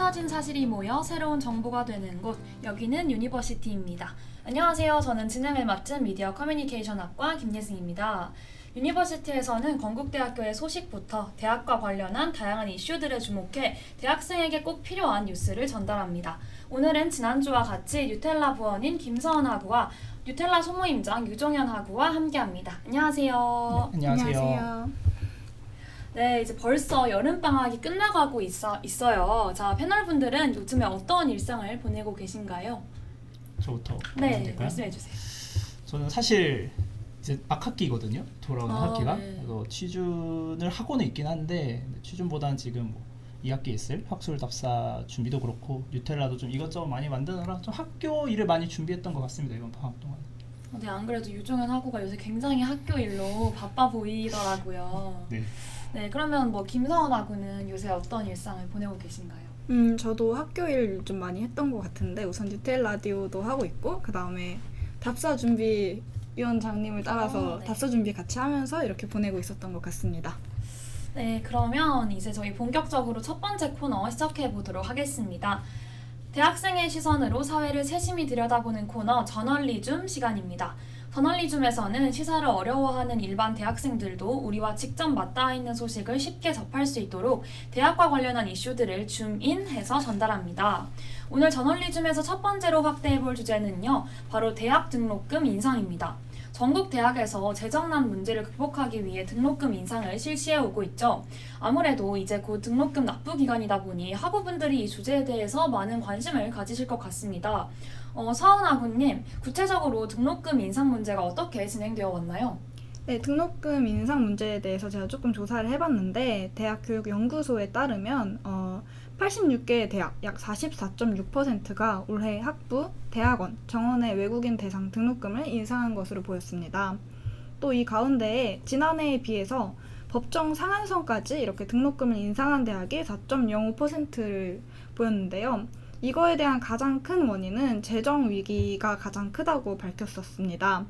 흩어진 사실이 모여 새로운 정보가 되는 곳, 여기는 유니버시티입니다. 안녕하세요. 저는 진행을 맡은 미디어 커뮤니케이션학과 김예승입니다. 유니버시티에서는 건국대학교의 소식부터 대학과 관련한 다양한 이슈들에 주목해 대학생에게 꼭 필요한 뉴스를 전달합니다. 오늘은 지난주와 같이 뉴텔라 부원인 김서원 학우와 뉴텔라 소모임장 유종현 학우와 함께합니다. 안녕하세요. 네, 안녕하세요. 네, 이제 벌써 여름방학이 끝나가고 있어요. 자, 패널분들은 요즘에 어떤 일상을 보내고 계신가요? 저부터 네, 말씀해주세요. 저는 사실 이제 막학기거든요. 돌아오는 학기가. 네. 그래서 취준을 하고는 있긴 한데 취준보다는 지금 뭐 2학기에 있을 학술 답사 준비도 그렇고 뉴텔라도 좀 이것저것 많이 만드느라 좀 학교 일을 많이 준비했던 것 같습니다. 이번 방학 동안. 네, 안 그래도 유종현 학우가 요새 굉장히 학교 일로 바빠 보이더라고요. 네. 네, 그러면 뭐 김서원 학우는 요새 어떤 일상을 보내고 계신가요? 저도 학교 일 좀 많이 했던 것 같은데 우선 뉴텔 라디오도 하고 있고 그 다음에 답사 준비 위원장님을 따라서 네. 답사 준비 같이 하면서 이렇게 보내고 있었던 것 같습니다. 네, 그러면 이제 저희 본격적으로 첫 번째 코너 시작해 보도록 하겠습니다. 대학생의 시선으로 사회를 세심히 들여다보는 코너 저널리즘 시간입니다. 저널리즘에서는 시사를 어려워하는 일반 대학생들도 우리와 직접 맞닿아 있는 소식을 쉽게 접할 수 있도록 대학과 관련한 이슈들을 줌인해서 전달합니다. 오늘 저널리즘에서 첫 번째로 확대해볼 주제는요, 바로 대학 등록금 인상입니다. 전국 대학에서 재정난 문제를 극복하기 위해 등록금 인상을 실시해 오고 있죠. 아무래도 이제 곧 등록금 납부 기간이다 보니 학우분들이 이 주제에 대해서 많은 관심을 가지실 것 같습니다. 서은 학우님, 구체적으로 등록금 인상 문제가 어떻게 진행되어 왔나요? 네, 등록금 인상 문제에 대해서 제가 조금 조사를 해봤는데 대학교육연구소에 따르면 86개의 대학, 약 44.6%가 올해 학부, 대학원, 정원의 외국인 대상 등록금을 인상한 것으로 보였습니다. 또 이 가운데에 지난해에 비해서 법정 상한선까지 이렇게 등록금을 인상한 대학이 4.05%를 보였는데요. 이거에 대한 가장 큰 원인은 재정 위기가 가장 크다고 밝혔었습니다.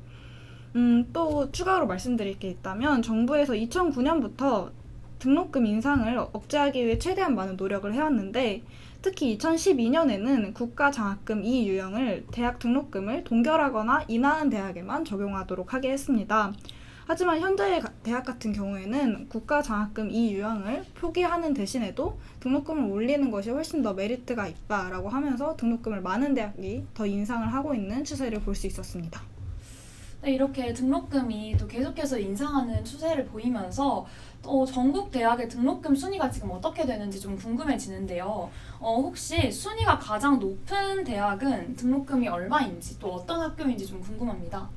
또 추가로 말씀드릴 게 있다면 정부에서 2009년부터 등록금 인상을 억제하기 위해 최대한 많은 노력을 해왔는데 특히 2012년에는 국가장학금 2유형을 대학 등록금을 동결하거나 인하한 대학에만 적용하도록 하게 했습니다. 하지만 현재의 대학 같은 경우에는 국가장학금 2유형을 표기하는 대신에도 등록금을 올리는 것이 훨씬 더 메리트가 있다라고 하면서 등록금을 많은 대학이 더 인상을 하고 있는 추세를 볼 수 있었습니다. 네, 이렇게 등록금이 또 계속해서 인상하는 추세를 보이면서 또 전국 대학의 등록금 순위가 지금 어떻게 되는지 좀 궁금해지는데요. 혹시 순위가 가장 높은 대학은 등록금이 얼마인지 또 어떤 학교인지 좀 궁금합니다.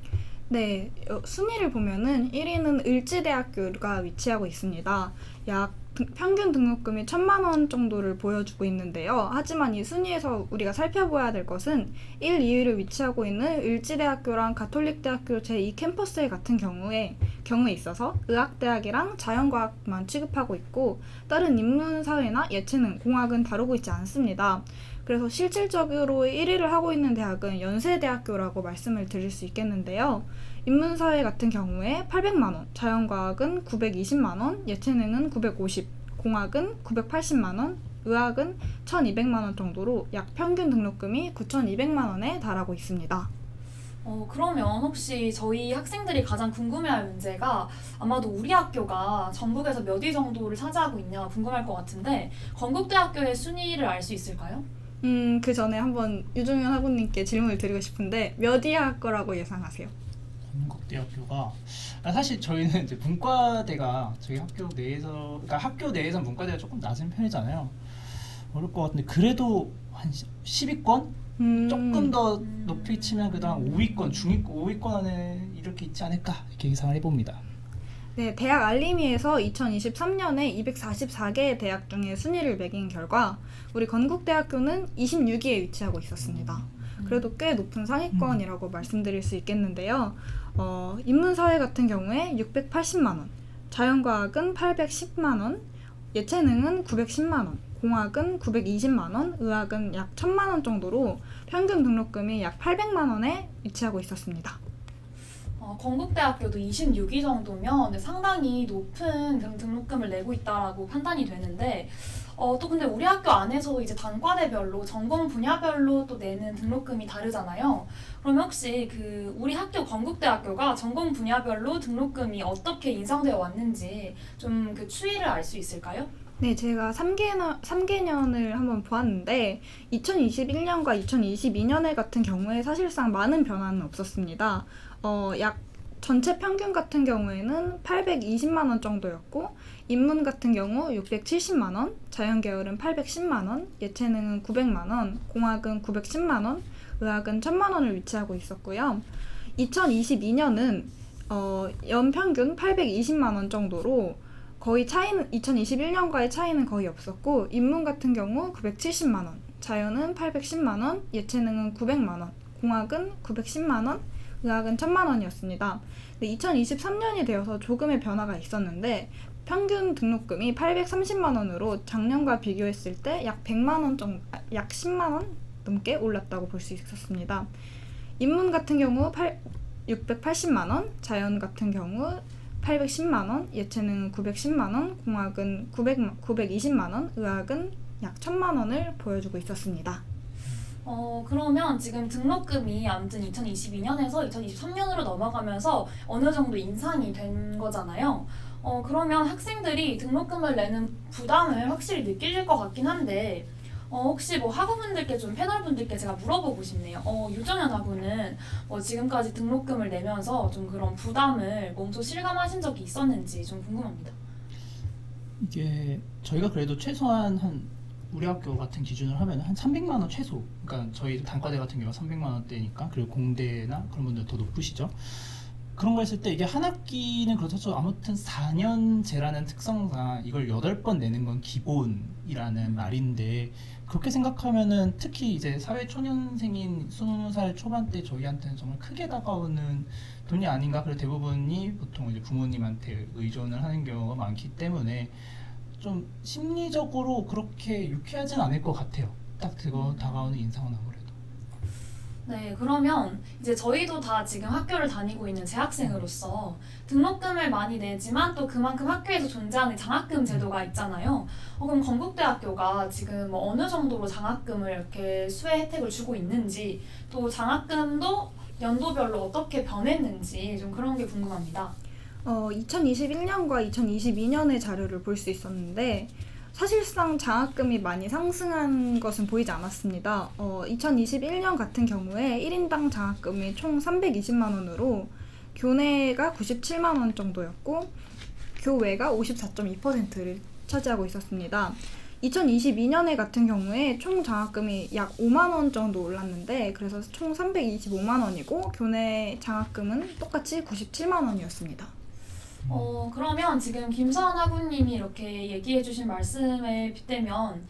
네, 순위를 보면은 1위는 을지대학교가 위치하고 있습니다. 약 평균 등록금이 1,000만 원 정도를 보여주고 있는데요. 하지만 이 순위에서 우리가 살펴봐야 될 것은 1, 2위를 위치하고 있는 을지대학교랑 가톨릭대학교 제2 캠퍼스 같은 경우에 있어서 의학대학이랑 자연과학만 취급하고 있고 다른 인문사회나 예체능, 공학은 다루고 있지 않습니다. 그래서 실질적으로 1위를 하고 있는 대학은 연세대학교라고 말씀을 드릴 수 있겠는데요. 인문사회 같은 경우에 800만 원, 자연과학은 920만 원, 예체능은 950, 공학은 980만 원, 의학은 1,200만 원 정도로 약 평균 등록금이 9,200만 원에 달하고 있습니다. 그러면 혹시 저희 학생들이 가장 궁금해할 문제가 아마도 우리 학교가 전국에서 몇 위 정도를 차지하고 있냐 궁금할 것 같은데 건국대학교의 순위를 알 수 있을까요? 그 전에 한번 유종현 학우님께 질문을 드리고 싶은데 몇 위 할 거라고 예상하세요? 건국대학교가 사실 저희는 이제 문과대가 저희 학교 내에서 그러니까 학교 내에서 문과대가 조금 낮은 편이잖아요. 어려울 것 같은데 그래도 한 10위권? 조금 더 높이 치면 그래도 한 5위권, 중위권, 5위권 안에 이렇게 있지 않을까 이렇게 예상을 해봅니다. 네, 대학 알림이에서 2023년에 244개의 대학 중에 순위를 매긴 결과 우리 건국대학교는 26위에 위치하고 있었습니다. 그래도 꽤 높은 상위권이라고 말씀드릴 수 있겠는데요. 인문사회 같은 경우에 680만 원, 자연과학은 810만 원, 예체능은 910만 원, 공학은 920만 원, 의학은 약 1,000만 원 정도로 평균 등록금이 약 800만 원에 위치하고 있었습니다. 건국대학교도 26위 정도면 상당히 높은 등록금을 내고 있다라고 판단이 되는데 또 근데 우리 학교 안에서 이제 단과대별로 전공 분야별로 또 내는 등록금이 다르잖아요. 그러면 혹시 그 우리 학교 건국대학교가 전공 분야별로 등록금이 어떻게 인상되어 왔는지 좀 그 추이를 알 수 있을까요? 네, 제가 3개년을 한번 보았는데 2021년과 2022년에 같은 경우에 사실상 많은 변화는 없었습니다. 약 전체 평균 같은 경우에는 820만 원 정도였고 인문 같은 경우 670만 원, 자연계열은 810만 원, 예체능은 900만 원, 공학은 910만 원, 의학은 1000만 원을 위치하고 있었고요. 2022년은 연평균 820만 원 정도로 거의 차이는 2021년과의 차이는 거의 없었고 인문 같은 경우 970만 원, 자연은 810만 원, 예체능은 900만 원, 공학은 910만 원, 의학은 1000만 원이었습니다. 2023년이 되어서 조금의 변화가 있었는데 평균 등록금이 830만 원으로 작년과 비교했을 때 약 100만 원 정도, 약 10만 원 넘게 올랐다고 볼 수 있었습니다. 인문 같은 경우 680만 원, 자연 같은 경우 810만 원, 예체능은 910만 원, 공학은 920만 원, 의학은 약 1000만 원을 보여주고 있었습니다. 그러면 지금 등록금이 아무튼 2022년에서 2023년으로 넘어가면서 어느 정도 인상이 된 거잖아요. 그러면 학생들이 등록금을 내는 부담을 확실히 느낄 것 같긴 한데, 혹시 뭐 학우분들께 좀 패널분들께 제가 물어보고 싶네요. 유정현 학우는 지금까지 등록금을 내면서 좀 그런 부담을 몸소 실감하신 적이 있었는지 좀 궁금합니다. 이게 저희가 그래도 최소한 우리 학교 같은 기준을 하면 한 300만 원 최소. 그러니까 저희 단과대 같은 경우가 300만 원대니까 그리고 공대나 그런 분들 더 높으시죠. 그런 거 했을 때 이게 한 학기는 그렇죠. 아무튼 4년제라는 특성상 이걸 8번 내는 건 기본이라는 말인데 그렇게 생각하면은 특히 이제 사회 초년생인 20살 초반대 저희한테는 정말 크게 다가오는 돈이 아닌가. 그리고 대부분이 보통 이제 부모님한테 의존을 하는 경우가 많기 때문에 좀 심리적으로 그렇게 유쾌하진 않을 것 같아요. 딱 그거 다가오는 인상은 아무래도. 네, 그러면 이제 저희도 다 지금 학교를 다니고 있는 재학생으로서 등록금을 많이 내지만 또 그만큼 학교에서 존재하는 장학금 제도가 있잖아요. 그럼 건국대학교가 지금 뭐 어느 정도로 장학금을 이렇게 수혜 혜택을 주고 있는지 또 장학금도 연도별로 어떻게 변했는지 좀 그런 게 궁금합니다. 2021년과 2022년의 자료를 볼 수 있었는데 사실상 장학금이 많이 상승한 것은 보이지 않았습니다. 2021년 같은 경우에 1인당 장학금이 총 320만 원으로 교내가 97만 원 정도였고 교외가 54.2%를 차지하고 있었습니다. 2022년에 같은 경우에 총 장학금이 약 5만 원 정도 올랐는데 그래서 총 325만 원이고 교내 장학금은 똑같이 97만 원이었습니다. 그러면 지금 김서원 학우님이 이렇게 얘기해 주신 말씀에 빗대면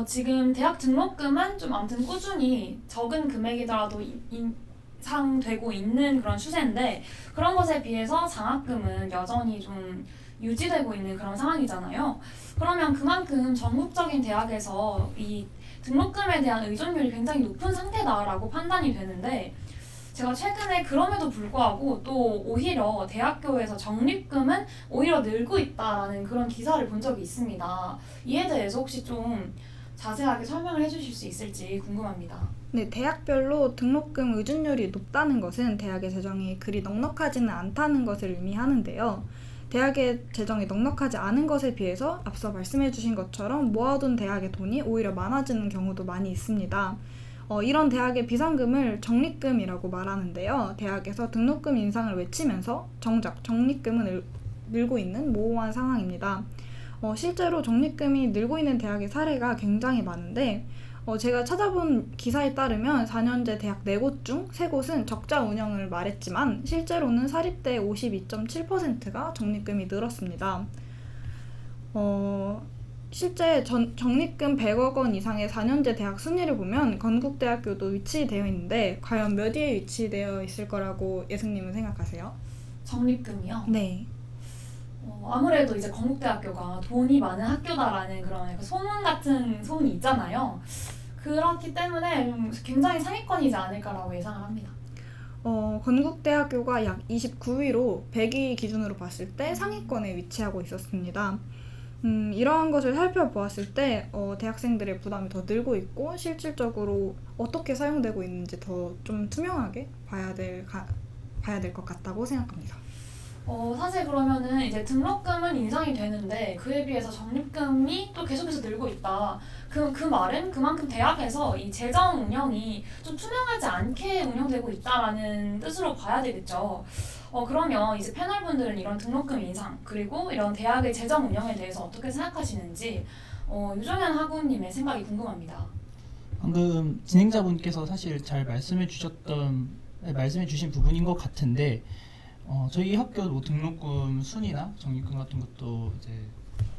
지금 대학 등록금은 좀 아무튼 꾸준히 적은 금액이더라도 인상되고 있는 그런 추세인데 그런 것에 비해서 장학금은 여전히 좀 유지되고 있는 그런 상황이잖아요. 그러면 그만큼 전국적인 대학에서 이 등록금에 대한 의존율이 굉장히 높은 상태다라고 판단이 되는데 제가 최근에 그럼에도 불구하고 또 오히려 대학교에서 적립금은 오히려 늘고 있다라는 그런 기사를 본 적이 있습니다. 이에 대해서 혹시 좀 자세하게 설명을 해주실 수 있을지 궁금합니다. 네, 대학별로 등록금 의존율이 높다는 것은 대학의 재정이 그리 넉넉하지는 않다는 것을 의미하는데요. 대학의 재정이 넉넉하지 않은 것에 비해서 앞서 말씀해 주신 것처럼 모아둔 대학의 돈이 오히려 많아지는 경우도 많이 있습니다. 이런 대학의 비상금을 적립금이라고 말하는데요. 대학에서 등록금 인상을 외치면서 정작 적립금은 늘고 있는 모호한 상황입니다. 실제로 적립금이 늘고 있는 대학의 사례가 굉장히 많은데 제가 찾아본 기사에 따르면 4년제 대학 4곳 중 3곳은 적자 운영을 말했지만 실제로는 사립대 52.7%가 적립금이 늘었습니다. 실제 적립금 100억 원 이상의 4년제 대학 순위를 보면 건국대학교도 위치되어 있는데 과연 몇 위에 위치되어 있을 거라고 예승님은 생각하세요? 적립금이요? 네. 아무래도 이제 건국대학교가 돈이 많은 학교다라는 그런 약간 소문 같은 소문이 있잖아요. 그렇기 때문에 좀 굉장히 상위권이지 않을까라고 예상을 합니다. 건국대학교가 약 29위로 100위 기준으로 봤을 때 상위권에 위치하고 있었습니다. 이러한 것을 살펴보았을 때 대학생들의 부담이 더 늘고 있고 실질적으로 어떻게 사용되고 있는지 더 좀 투명하게 봐야 될 것 같다고 생각합니다. 사실 그러면은 이제 등록금은 인상이 되는데 그에 비해서 적립금이 또 계속해서 늘고 있다. 그 말은 그만큼 대학에서 이 재정 운영이 좀 투명하지 않게 운영되고 있다라는 뜻으로 봐야 되겠죠. 그러면 이제 패널분들은 이런 등록금 인상 그리고 이런 대학의 재정 운영에 대해서 어떻게 생각하시는지 유정현 학우님의 생각이 궁금합니다. 방금 진행자분께서 사실 잘 말씀해 주신 부분인 것 같은데 저희 학교 뭐 등록금 순위나 적립금 같은 것도 이제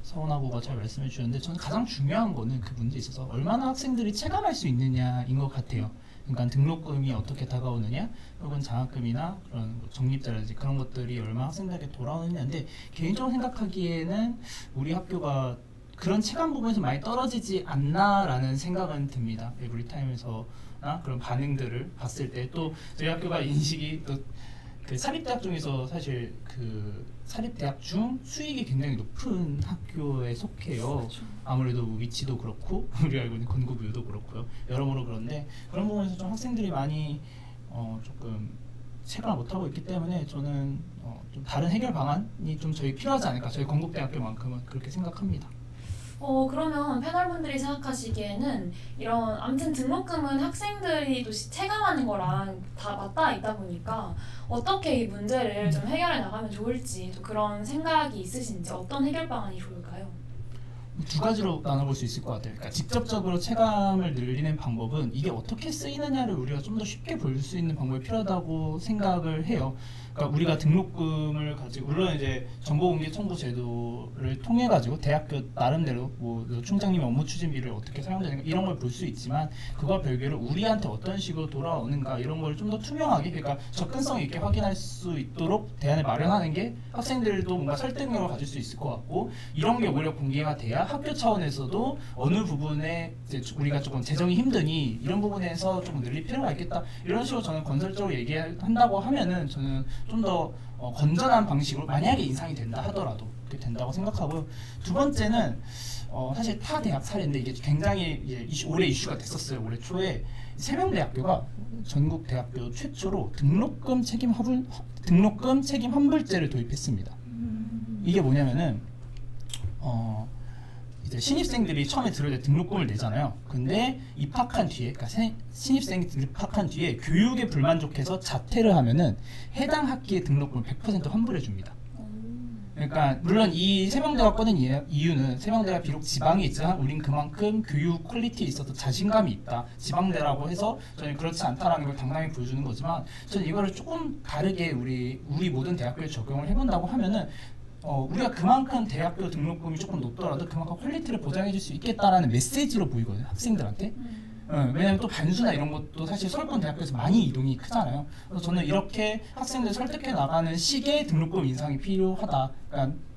서원하고가 잘 말씀해 주셨는데 저는 가장 중요한 거는 그 문제에 있어서 얼마나 학생들이 체감할 수 있느냐인 것 같아요. 그러니까 등록금이 어떻게 다가오느냐 혹은 장학금이나 그런 적립자라든지 그런 것들이 얼마나 학생들에게 돌아오느냐인데 개인적으로 생각하기에는 우리 학교가 그런 체감 부분에서 많이 떨어지지 않나라는 생각은 듭니다. 에브리타임에서나 그런 반응들을 봤을 때 또 저희 학교가 인식이 또 그 사립대학 중에서 사실 그 사립대학 중 수익이 굉장히 높은 학교에 속해요. 그렇죠. 아무래도 위치도 그렇고 우리가 알고 있는 건국유도 그렇고요. 여러모로 그런데 그런 부분에서 좀 학생들이 많이 조금 체감을 못하고 있기 때문에 저는 좀 다른 해결 방안이 좀 저희 필요하지 않을까. 저희 건국대학교만큼은 그렇게 생각합니다. 그러면 패널분들이 생각하시기에는 이런 아무튼 등록금은 학생들이 또 체감하는 거랑 다 맞닿아 있다 보니까 어떻게 이 문제를 좀 해결해 나가면 좋을지 또 그런 생각이 있으신지 어떤 해결 방안이 좋을까요? 두 가지로 나눠볼 수 있을 것 같아요. 그러니까 직접적으로 체감을 늘리는 방법은 이게 어떻게 쓰이느냐를 우리가 좀 더 쉽게 볼 수 있는 방법이 필요하다고 생각을 해요. 그러니까 우리가 등록금을 가지고 물론 이제 정보공개 청구 제도를 통해 가지고 대학교 나름대로 뭐 총장님의 업무 추진비를 어떻게 사용되는가 이런 걸 볼 수 있지만 그와 별개로 우리한테 어떤 식으로 돌아오는가 이런 걸 좀 더 투명하게 그러니까 접근성 있게 확인할 수 있도록 대안을 마련하는 게 학생들도 뭔가 설득력을 가질 수 있을 것 같고 이런 게 오히려 공개가 돼야 학교 차원에서도 어느 부분에 이제 우리가 조금 재정이 힘드니 이런 부분에서 좀 늘릴 필요가 있겠다 이런 식으로 저는 건설적으로 얘기한다고 하면은 저는 좀 더 건전한 방식으로 만약에 인상이 된다 하더라도 그렇게 된다고 생각하고요. 두 번째는 사실 타 대학 사례인데 이게 굉장히 이제 올해 이슈가 됐었어요. 올해 초에 세명대학교가 전국 대학교 최초로 등록금 책임 환불제를 도입했습니다. 이게 뭐냐면은 이제 신입생들이 처음에 들어올 때 등록금을 내잖아요. 근데 입학한 뒤에, 그러니까 신입생이 입학한 뒤에 교육에 불만족해서 자퇴를 하면은 해당 학기의 등록금을 100% 환불해 줍니다. 그러니까 물론 이 세명대가 꺼낸 이유는 세명대가 비록 지방에 있지만 우린 그만큼 교육 퀄리티에 있어서 자신감이 있다. 지방대라고 해서 저는 그렇지 않다라는 걸 당당히 보여주는 거지만 저는 이거를 조금 다르게 우리 모든 대학교에 적용을 해본다고 하면은 우리가 그만큼 대학교 등록금이 조금 높더라도 그만큼 퀄리티를 보장해줄 수 있겠다라는 메시지로 보이거든요. 학생들한테. 왜냐면 또 반수나 이런 것도 사실 서울권 대학교에서 많이 이동이 크잖아요. 그래서 저는 이렇게 학생들 설득해 나가는 식의 등록금 인상이 필요하다.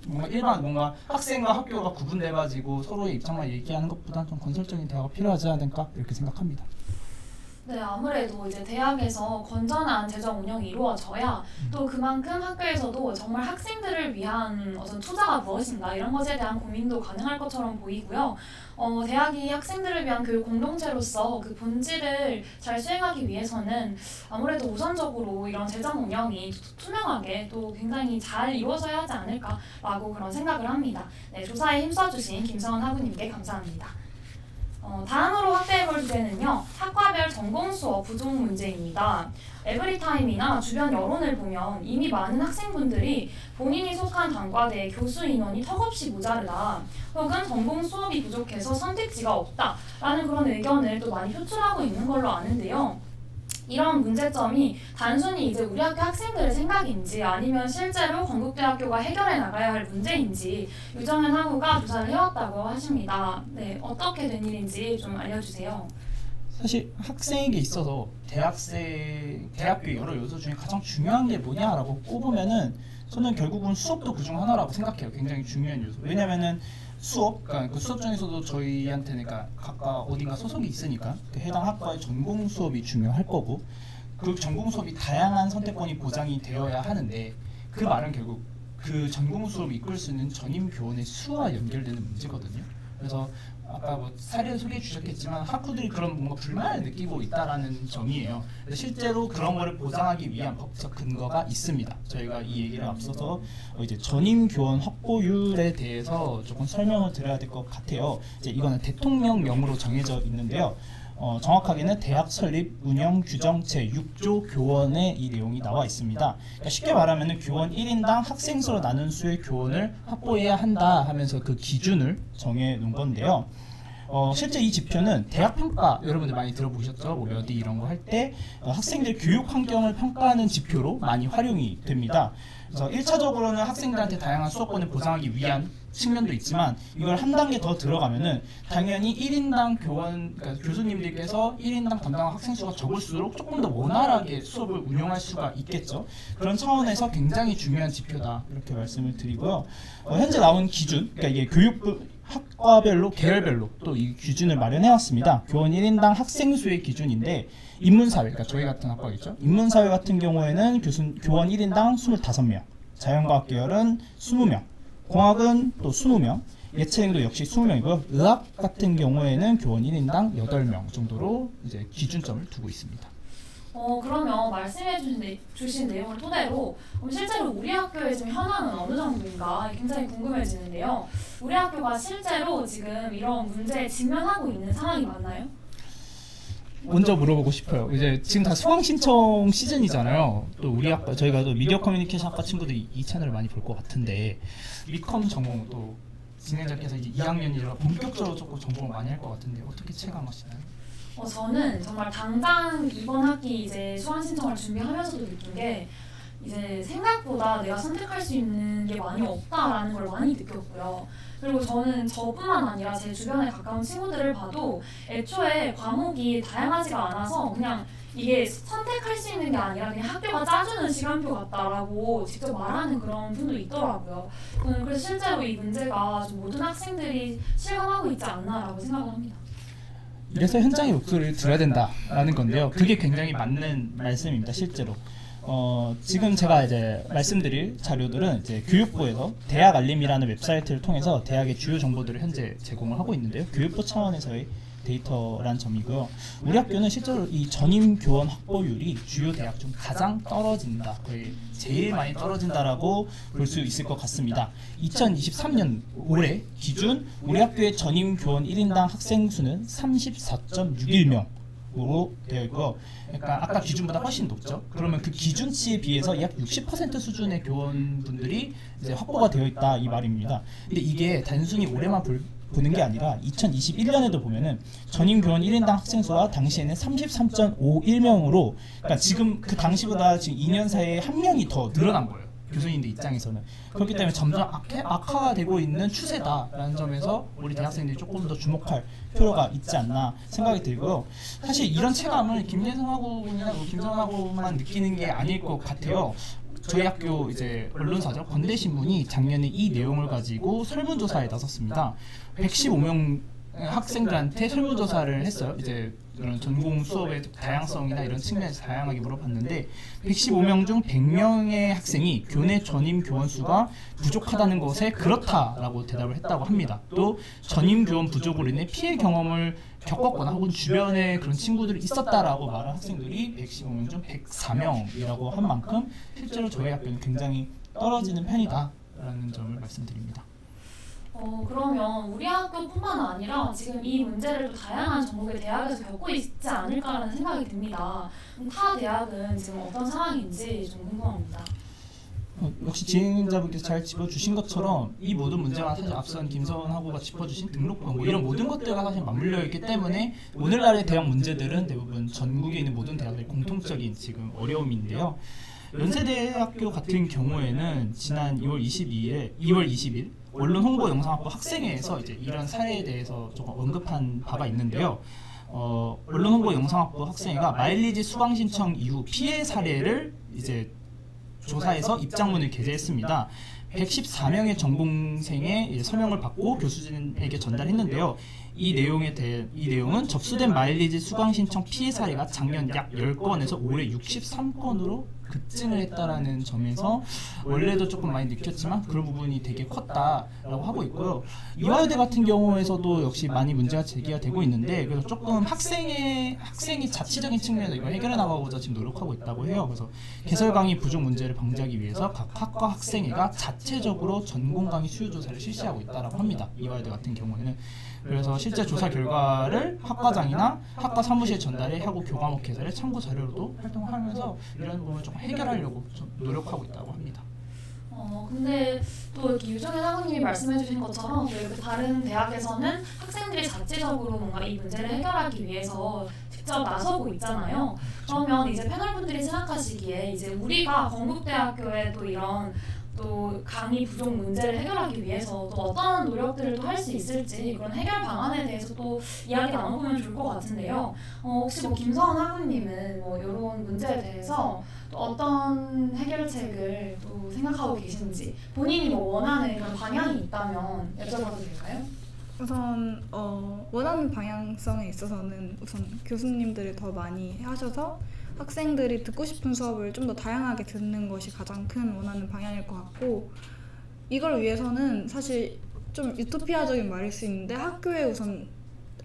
그러니까 뭔가 학생과 학교가 구분돼가지고 서로의 입장만 얘기하는 것보다 좀 건설적인 대화가 필요하지 않을까 이렇게 생각합니다. 네, 아무래도 이제 대학에서 건전한 재정 운영이 이루어져야 또 그만큼 학교에서도 정말 학생들을 위한 어떤 투자가 무엇인가 이런 것에 대한 고민도 가능할 것처럼 보이고요. 대학이 학생들을 위한 교육 공동체로서 그 본질을 잘 수행하기 위해서는 아무래도 우선적으로 이런 재정 운영이 투명하게 또 굉장히 잘 이루어져야 하지 않을까라고 그런 생각을 합니다. 네, 조사에 힘써주신 김성원 학우님께 감사합니다. 다음으로 확대해볼 주제는요. 학과별 전공 수업 부족 문제입니다. 에브리타임이나 주변 여론을 보면 이미 많은 학생분들이 본인이 속한 단과대의 교수 인원이 턱없이 모자르다 혹은 전공 수업이 부족해서 선택지가 없다라는 그런 의견을 또 많이 표출하고 있는 걸로 아는데요. 이런 문제점이 단순히 이제 우리 학교 학생들의 생각인지 아니면 실제로 건국대학교가 해결해 나가야 할 문제인지 유정현 학우가 조사를 해왔다고 하십니다. 네, 어떻게 된 일인지 좀 알려주세요. 사실 학생에게 있어서 대학교 여러 요소 중에 가장 중요한 게 뭐냐라고 꼽으면은 저는 결국은 수업도 그중 하나라고 생각해요. 굉장히 중요한 요소. 왜냐면은 그러니까 그 수업 중에서도 저희한테는 그러니까 각각 어딘가 소속이 있으니까 그 해당 학과의 전공 수업이 중요할 거고 그 전공 수업이 다양한 선택권이 보장이 되어야 하는데 그 말은 결국 그 전공 수업을 이끌 수 있는 전임 교원의 수와 연결되는 문제거든요. 그래서 아까 뭐 사례를 소개해 주셨겠지만 학부들이 그런 뭔가 불만을 느끼고 있다라는 점이에요. 그래서 실제로 그런 거를 보장하기 위한 법적 근거가 있습니다. 저희가 이 얘기를 앞서서 이제 전임 교원 확보율에 대해서 조금 설명을 드려야 될 것 같아요. 이제 이거는 대통령령으로 정해져 있는데요. 정확하게는 대학 설립 운영 규정 제6조 교원에 이 내용이 나와 있습니다. 그러니까 쉽게 말하면 교원 1인당 학생 수로 나눈 수의 교원을 확보해야 한다 하면서 그 기준을 정해 놓은 건데요. 실제 이 지표는 대학 평가 여러분들 많이 들어보셨죠? 뭐 몇 위 이런 거 할 때 학생들 교육 환경을 평가하는 지표로 많이 활용이 됩니다. 그래서 1차적으로는 학생들한테 다양한 수업권을 보장하기 위한 측면도 있지만 이걸 한 단계 더 들어가면은 당연히 1인당 교원, 그러니까 교수님들께서 1인당 담당 학생 수가 적을수록 조금 더 원활하게 수업을 운영할 수가 있겠죠. 그런 차원에서 굉장히 중요한 지표다 이렇게 말씀을 드리고요. 현재 나온 기준, 그러니까 이게 교육부 학과별로 계열별로 또 이 기준을 마련해 왔습니다. 교원 1인당 학생 수의 기준인데 인문사회, 그러니까 저희 같은 학과겠죠. 인문사회 같은 경우에는 교원 1인당 25명, 자연과학 계열은 20명, 공학은 또 20명, 예체능도 역시 20명이고요. 의학 같은 경우에는 교원 1인당 8명 정도로 이제 기준점을 두고 있습니다. 그러면 말씀해 주신 내용을 토대로 그럼 실제로 우리 학교의 지금 현황은 어느 정도인가 굉장히 궁금해지는데요. 우리 학교가 실제로 지금 이런 문제에 직면하고 있는 상황이 맞나요? 먼저 물어보고 싶어요. 이제 지금 다 수강 신청 시즌이잖아요. 또 우리 학과 저희가 또 미디어 커뮤니케이션 학과 친구들이 이 채널을 많이 볼 것 같은데 미컴 전공 또 진행자께서 이제 2학년이라 본격적으로 조금 전공을 많이 할 것 같은데 어떻게 체감하시나요? 저는 정말 당장 이번 학기 이제 수강 신청을 준비하면서도 느낀 게 이제 생각보다 내가 선택할 수 있는 게 많이 없다라는 걸 많이 느꼈고요. 그리고 저는 저뿐만 아니라 제 주변에 가까운 친구들을 봐도 애초에 과목이 다양하지가 않아서 그냥 이게 선택할 수 있는 게 아니라 그냥 학교가 짜주는 시간표 같다라고 직접 말하는 그런 분도 있더라고요. 저는 그래서 실제로 이 문제가 좀 모든 학생들이 실감하고 있지 않나라고 생각을 합니다. 이래서 현장의 목소리를 들어야 된다라는 건데요. 그게 굉장히 맞는 말씀입니다. 실제로. 지금 제가 이제 말씀드릴 자료들은 이제 교육부에서 대학 알림이라는 웹사이트를 통해서 대학의 주요 정보들을 현재 제공을 하고 있는데요. 교육부 차원에서의 데이터란 점이고요. 우리 학교는 실제로 이 전임 교원 확보율이 주요 대학 중 가장 떨어진다, 거의 제일 많이 떨어진다라고 볼 수 있을 것 같습니다. 2023년 올해 기준 우리 학교의 전임 교원 1인당 학생 수는 34.61명으로 되어 있고요. 그러니까 아까 기준보다 훨씬 높죠. 그러면 그 기준치에 비해서 약 60% 수준의 교원분들이 이제 확보가 되어 있다 이 말입니다. 근데 이게 단순히 올해만 보는 게 아니라 2021년에도 보면은 전임 교원 1인당 학생 수가 당시에는 33.51명으로 그러니까 지금 그 당시보다 지금 2년 사이에 한 명이 더 늘어난 거예요. 교수님들 입장에서는. 그렇기 때문에 점점 악화가 되고 있는 추세다라는 점에서 우리 대학생들이 조금 더 주목할 필요가 있지 않나 생각이 들고요. 사실 이런 체감을 김재성하고나 김선하고만 느끼는 게 아닐 것 같아요. 저희 학교 이제 언론사죠. 건대신문이 작년에 이 내용을 가지고 설문조사에 나섰습니다. 115명 학생들한테 설문조사를 했어요. 이제 이런 전공 수업의 다양성이나 이런 측면에서 다양하게 물어봤는데 115명 중 100명의 학생이 교내 전임 교원 수가 부족하다는 것에 그렇다라고 대답을 했다고 합니다. 또 전임 교원 부족으로 인해 피해 경험을 겪었거나 혹은 주변에 그런 친구들이 있었다라고 말한 학생들이 115명 중 104명이라고 한 만큼 실제로 저희 학교는 굉장히 떨어지는 편이다라는 점을 말씀드립니다. 그러면 우리 학교뿐만 아니라 지금 이 문제를 또 다양한 전국의 대학에서 겪고 있지 않을까라는 생각이 듭니다. 타 대학은 지금 어떤 상황인지 좀 궁금합니다. 역시 진행자분께서 잘 짚어주신 것처럼 이 모든 문제가 사실 앞선 김선하고가 짚어주신 등록번 이런 모든 것들과 사실 맞물려 있기 때문에 오늘날의 대학 문제들은 대부분 전국에 있는 모든 대학의 공통적인 지금 어려움인데요. 연세대학교 같은 경우에는 지난 2월 20일 언론 홍보 영상학부 학생회에서 이제 이런 사례에 대해서 조금 언급한 바가 있는데요. 언론 홍보 영상학부 학생회가 마일리지 수강 신청 이후 피해 사례를 이제 조사해서 입장문을 게재했습니다. 114명의 전공생의 이제 서명을 받고 교수진에게 전달했는데요. 이 내용은 접수된 마일리지 수강 신청 피해 사례가 작년 약 10건에서 올해 63건으로 급증을 했다라는 점에서 원래도 조금 많이 느꼈지만 그런 부분이 되게 컸다라고 하고 있고요. 이화여대 같은 경우에서도 역시 많이 문제가 제기가 되고 있는데, 그래서 조금 학생이 자치적인 측면에서 이걸 해결해 나가고자 지금 노력하고 있다고 해요. 그래서 개설 강의 부족 문제를 방지하기 위해서 각 학과 학생회가 자체적으로 전공 강의 수요 조사를 실시하고 있다라고 합니다. 이화여대 같은 경우에는. 그래서 실제 조사 결과를 학과장이나 학과 사무실에 전달해 하고 교과목 개설에 참고 자료로도 활동하면서 이런 부분을 좀 해결하려고 좀 노력하고 있다고 합니다. 근데 또 이렇게 유정현 학우님이 말씀해주신 것처럼 또 이렇게 다른 대학에서는 학생들이 자체적으로 뭔가 이 문제를 해결하기 위해서 직접 나서고 있잖아요. 그러면 이제 패널분들이 생각하시기에 이제 우리가 건국대학교에 또 이런 또 강의 부족 문제를 해결하기 위해서 또 어떤 노력들을 또 할 수 있을지 그런 해결 방안에 대해서 또 이야기 나눠보면 좋을 것 같은데요. 혹시 뭐 김서원 학우님은 뭐 이런 문제에 대해서 또 어떤 해결책을 또 생각하고 계신지 본인이 뭐 원하는 그런 방향이 있다면 여쭤봐도 될까요? 우선 원하는 방향성에 있어서는 우선 교수님들이 더 많이 하셔서 학생들이 듣고 싶은 수업을 좀 더 다양하게 듣는 것이 가장 큰 원하는 방향일 것 같고, 이걸 위해서는 사실 좀 유토피아적인 말일 수 있는데 학교에 우선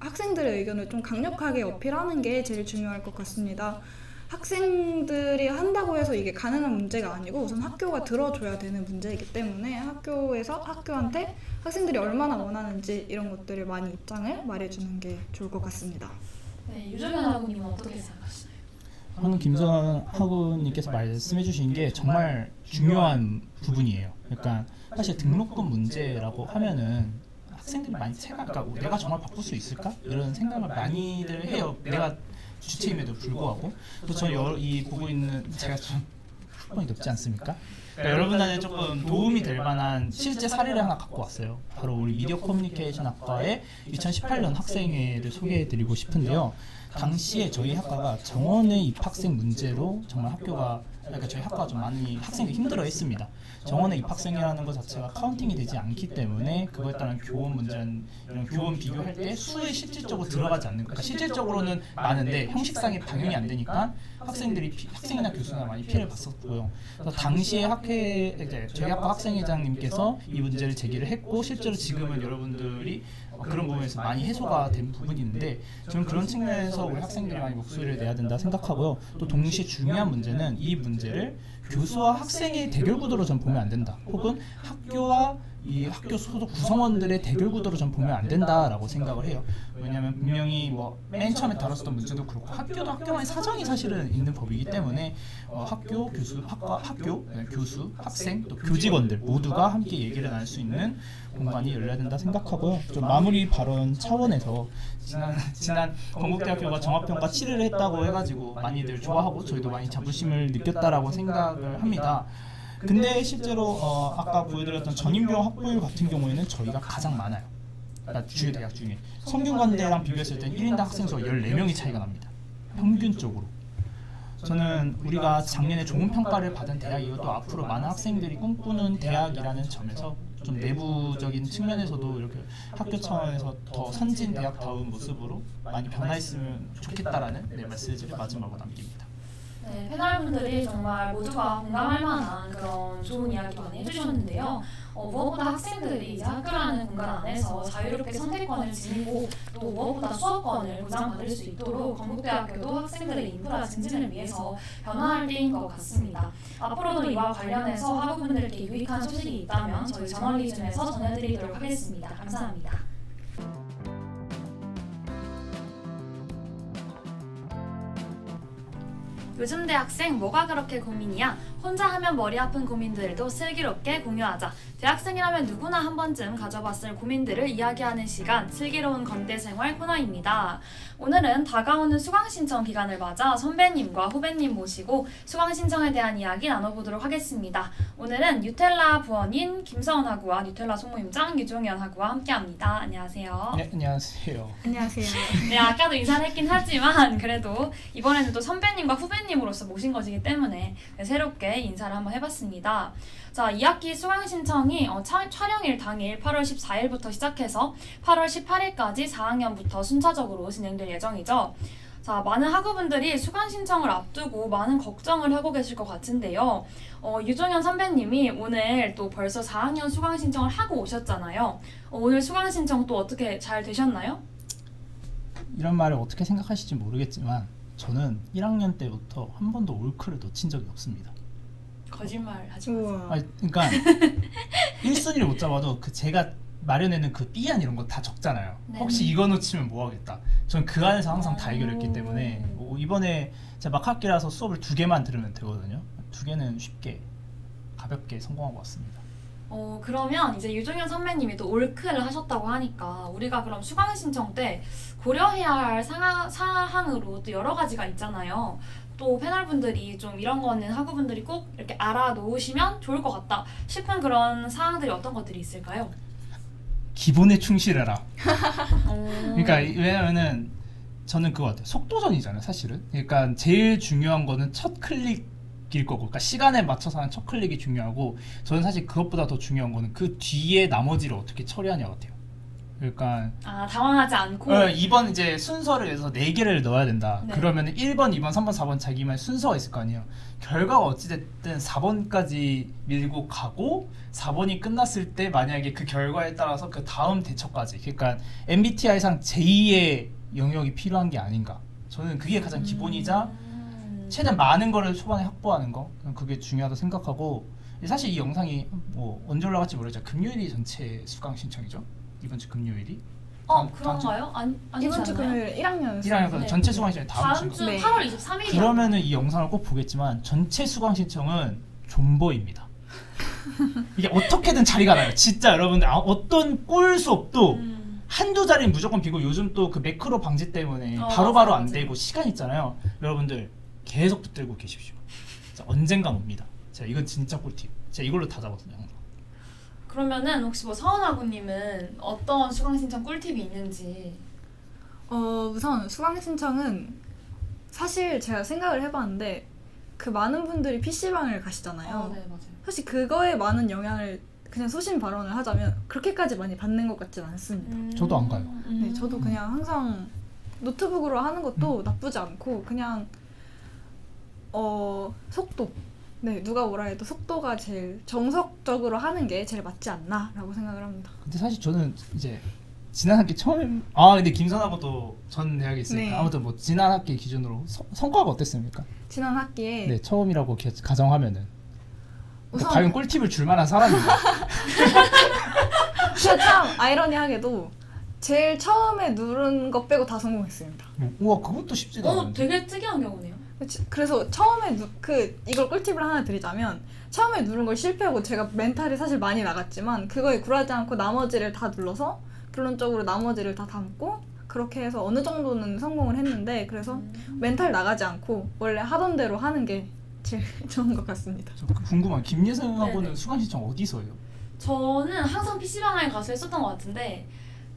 학생들의 의견을 좀 강력하게 어필하는 게 제일 중요할 것 같습니다. 학생들이 한다고 해서 이게 가능한 문제가 아니고 우선 학교가 들어줘야 되는 문제이기 때문에 학교에서 학교한테 학생들이 얼마나 원하는지 이런 것들을 많이 입장을 말해주는 게 좋을 것 같습니다. 네, 유정현 학우님은 어떻게 생각하시나요? 방금 김서원 학우님께서 말씀해 주신 게 정말 중요한 부분이에요. 그러니까 사실 등록금 문제라고 하면은 학생들이 많이 그러니까 내가 정말 바꿀 수 있을까? 이런 생각을 많이들 해요. 내가 주체임에도 불구하고. 또 저 이 보고 있는 제가 좀 학번이 높지 않습니까? 그러니까 여러분한테 조금 도움이 될 만한 실제 사례를 하나 갖고 왔어요. 바로 우리 미디어 커뮤니케이션 학과의 2018년 학생회를 소개해드리고 싶은데요. 당시에 저희 학과가 정원의 입학생 문제로 정말 그러니까 저희 학과가 좀 많이 학생들이 힘들어했습니다. 정원의 입학생이라는 것 자체가 카운팅이 되지 않기 때문에 그거에 따른 교원 문제는 이런 교원 비교할 때 수에 실질적으로 들어가지 않는, 그러니까 실질적으로는 많은데 형식상에 반영이 안 되니까 학생이나 교수나 많이 피해를 봤었고요. 그래서 당시에 저희 학과 학생회장님께서 이 문제를 제기를 했고, 실제로 지금은 여러분들이 그런 부분에서 많이 해소가 된 부분이 있는데, 저는 그런 측면에서 우리 학생들이 많이 목소리를 내야 된다 생각하고요. 또 동시에 중요한 문제는 이 문제를 교수와 학생의 대결 구도로 전 보면 안 된다. 혹은 학교와 이 학교 소속 구성원들의 대결 구도로 전 보면 안 된다라고 생각을 해요. 왜냐하면 분명히 뭐 맨 처음에 다뤘었던 문제도 그렇고 학교도 학교만의 사정이 사실은 있는 법이기 때문에 학교, 교수, 교수, 학생, 또 교직원들 모두가 함께 얘기를 나눌 수 있는 공간이 열려야 된다 생각하고요. 좀 마무리 발언 차원에서 지난 건국대학교가 종합평가 7위를 했다고 해가지고 많이들 좋아하고 저희도 많이 자부심을 느꼈다라고 생각을 합니다. 근데 실제로 아까 보여드렸던 전인병 확보율 같은 경우에는 저희가 가장 많아요. 그러니까 주요 대학 중에 성균관대랑 비교했을 때 1인당 학생 수가 14명이 차이가 납니다. 평균적으로. 저는 우리가 작년에 좋은 평가를 받은 대학이고 또 앞으로 많은 학생들이 꿈꾸는 대학이라는 점에서 좀 내부적인 측면에서도 이렇게 학교 차원에서 더 선진 대학다운 모습으로 많이 변화했으면 좋겠다라는 메시지를 마지막으로 남깁니다. 네, 패널분들이 정말 모두가 공감할 만한 그런 좋은 이야기 많이 해주셨는데요. 무엇보다 학생들이 이제 학교라는 공간 안에서 자유롭게 선택권을 지니고 또 무엇보다 수업권을 보장받을 수 있도록 건국대학교도 학생들의 인프라 증진을 위해서 변화할 때인 것 같습니다. 앞으로도 이와 관련해서 학우분들께 유익한 소식이 있다면 저희 저널리즘에서 전해드리도록 하겠습니다. 감사합니다. 요즘 대학생 뭐가 그렇게 고민이야? 혼자 하면 머리 아픈 고민들도 슬기롭게 공유하자. 대학생이라면 누구나 한 번쯤 가져봤을 고민들을 이야기하는 시간, 슬기로운 건대생활 코너입니다. 오늘은 다가오는 수강신청 기간을 맞아 선배님과 후배님 모시고 수강신청에 대한 이야기 나눠보도록 하겠습니다. 오늘은 뉴텔라 부원인 김서원 학우와 뉴텔라 소모임장 유종현 학우와 함께합니다. 안녕하세요. 네, 안녕하세요. 안녕하세요. 네, 아까도 인사를 했긴 하지만 그래도 이번에는 또 선배님과 후배님 선배님으로서 모신 것이기 때문에 새롭게 인사를 한번 해봤습니다. 자, 2학기 수강 신청이 촬영일 당일 8월 14일부터 시작해서 8월 18일까지 4학년부터 순차적으로 진행될 예정이죠. 자, 많은 학우분들이 수강 신청을 앞두고 많은 걱정을 하고 계실 것 같은데요. 유종현 선배님이 오늘 또 벌써 4학년 수강 신청을 하고 오셨잖아요. 오늘 수강 신청 또 어떻게 잘 되셨나요? 이런 말을 어떻게 생각하실지 모르겠지만 저는 1학년 때부터 한 번도 올크를 놓친 적이 없습니다. 거짓말 하지 마세요. 우와. 아니, 그러니까 1순위를 못 잡아도 그 제가 마련해놓은 그 B안 이런 거 다 적잖아요. 네. 혹시 이거 놓치면 뭐 하겠다. 저는 그 안에서 항상 다 해결했기 때문에 이번에 제가 막학기라서 수업을 2개만 들으면 되거든요. 2개는 쉽게 가볍게 성공하고 왔습니다. 그러면 이제 유종현 선배님이 또 올크를 하셨다고 하니까 우리가 그럼 수강 신청 때 고려해야 할 사항으로 또 여러 가지가 있잖아요. 또 패널분들이 좀 이런 거는 학우분들이 꼭 이렇게 알아놓으시면 좋을 것 같다 싶은 그런 사항들이 어떤 것들이 있을까요? 기본에 충실해라. 그러니까 왜냐면은 저는 그거 같아요. 속도전이잖아요, 사실은. 그러니까 제일 중요한 거는 첫 클릭일 거고, 그러니까 시간에 맞춰서 하는 첫 클릭이 중요하고, 저는 사실 그것보다 더 중요한 거는 그 뒤에 나머지를 어떻게 처리하냐 같아요. 그러니까 당황하지 않고 이번 이제 순서를 해서 4개를 넣어야 된다. 네. 그러면 1번, 2번, 3번, 4번 자기만 순서가 있을 거 아니에요. 결과가 어찌됐든 4번까지 밀고 가고 4번이 끝났을 때 만약에 그 결과에 따라서 그 다음 대처까지, 그러니까 MBTI상 제2의 영역이 필요한 게 아닌가. 저는 그게 가장 기본이자 최대한 많은 거를 초반에 확보하는 거, 그게 중요하다고 생각하고, 사실 이 영상이 뭐 언제 올라갈지 모르겠지만 금요일이 전체 수강 신청이죠. 이번 주 금요일이. 그런가요? 아니지 이번 주 않나요? 금요일 1학년 1학년 네. 전체 수강 신청이 다음 다음 주. 주 네. 8월 23일이요. 그러면은 이 영상을 꼭 보겠지만 전체 수강 신청은 존버입니다. 이게 어떻게든 자리가 나요. 진짜 여러분들 어떤 꿀 수업도 한두 자리는 무조건 비고, 요즘 또 그 매크로 방지 때문에 바로바로 맞아요, 안 맞아요. 되고 시간 있잖아요. 여러분들 계속 붙들고 계십시오. 자, 언젠간 옵니다. 자, 이건 진짜 꿀팁. 제가 이걸로 다 잡았어요. 항상. 그러면은 혹시 뭐 서은아구님은 어떤 수강 신청 꿀팁이 있는지. 우선 수강 신청은 사실 제가 생각을 해봤는데 그 많은 분들이 PC방을 가시잖아요. 네, 맞아요. 사실 그거에 많은 영향을 그냥 소신 발언을 하자면 그렇게까지 많이 받는 것 같진 않습니다. 저도 안 가요. 네, 저도 그냥 항상 노트북으로 하는 것도 나쁘지 않고 그냥 속도. 네, 누가 뭐라 해도 속도가 제일 정석적으로 하는 게 제일 맞지 않나라고 생각을 합니다. 근데 사실 저는 이제 지난 학기 처음 근데 김선하고도 전 대학에 있으니까 네. 아무튼 뭐 지난 학기 기준으로 성과가 어땠습니까? 지난 학기에 네, 처음이라고 가정하면은 우선 과연 꿀팁을 줄 만한 사람인가? 제가 참 아이러니하게도 제일 처음에 누른 것 빼고 다 성공했습니다. 우와, 그것도 쉽지가 않은데. 되게 특이한 경우네요. 그래서 처음에 이걸 꿀팁을 하나 드리자면 처음에 누른 걸 실패하고 제가 멘탈이 사실 많이 나갔지만 그거에 굴하지 않고 나머지를 다 눌러서 결론적으로 나머지를 다 담고 그렇게 해서 어느 정도는 성공을 했는데, 그래서 멘탈 나가지 않고 원래 하던 대로 하는 게 제일 좋은 것 같습니다. 저 궁금한 김예성하고는 네네. 수강 신청 어디서 해요? 저는 항상 PC방에 가서 했었던 것 같은데,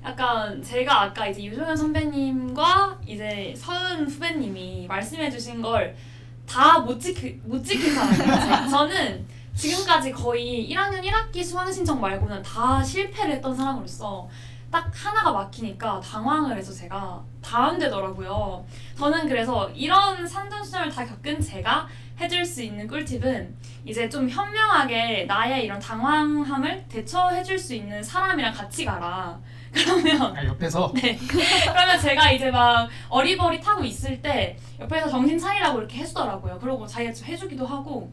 약간 제가 아까 이제 유종현 선배님과 이제 서은 후배님이 말씀해주신 걸 다 못 지킨 사람이에요. 저는 지금까지 거의 1학년 1학기 수강 신청 말고는 다 실패를 했던 사람으로서 딱 하나가 막히니까 당황을 해서 제가 다 안 되더라고요. 저는 그래서 이런 산전수전을 다 겪은 제가 해줄 수 있는 꿀팁은 이제 좀 현명하게 나의 이런 당황함을 대처해줄 수 있는 사람이랑 같이 가라. 그러면 옆에서? 네. 그러면 제가 이제 막 어리버리타고 있을 때 옆에서 정신 차리라고 이렇게 해주더라고요. 그러고 자기가 좀 해주기도 하고,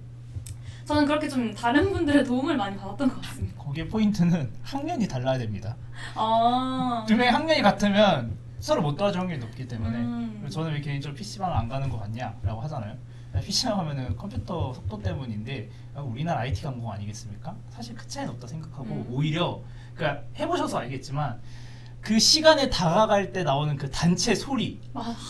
저는 그렇게 좀 다른 분들의 도움을 많이 받았던 것 같습니다. 거기에 포인트는 학년이 달라야 됩니다. 아. 두 명의 학년이 같으면 서로 못 도와줄 확률이 높기 때문에. 음. 그래서 저는 왜 개인적으로 PC방을 안 가는 거 같냐라고 하잖아요. PC방 하면은 컴퓨터 속도 때문인데 우리나라 IT 강국 아니겠습니까? 사실 그 차이는 없다 생각하고 오히려 그러니까 해보셔서 알겠지만 그 시간에 다가갈 때 나오는 그 단체 소리,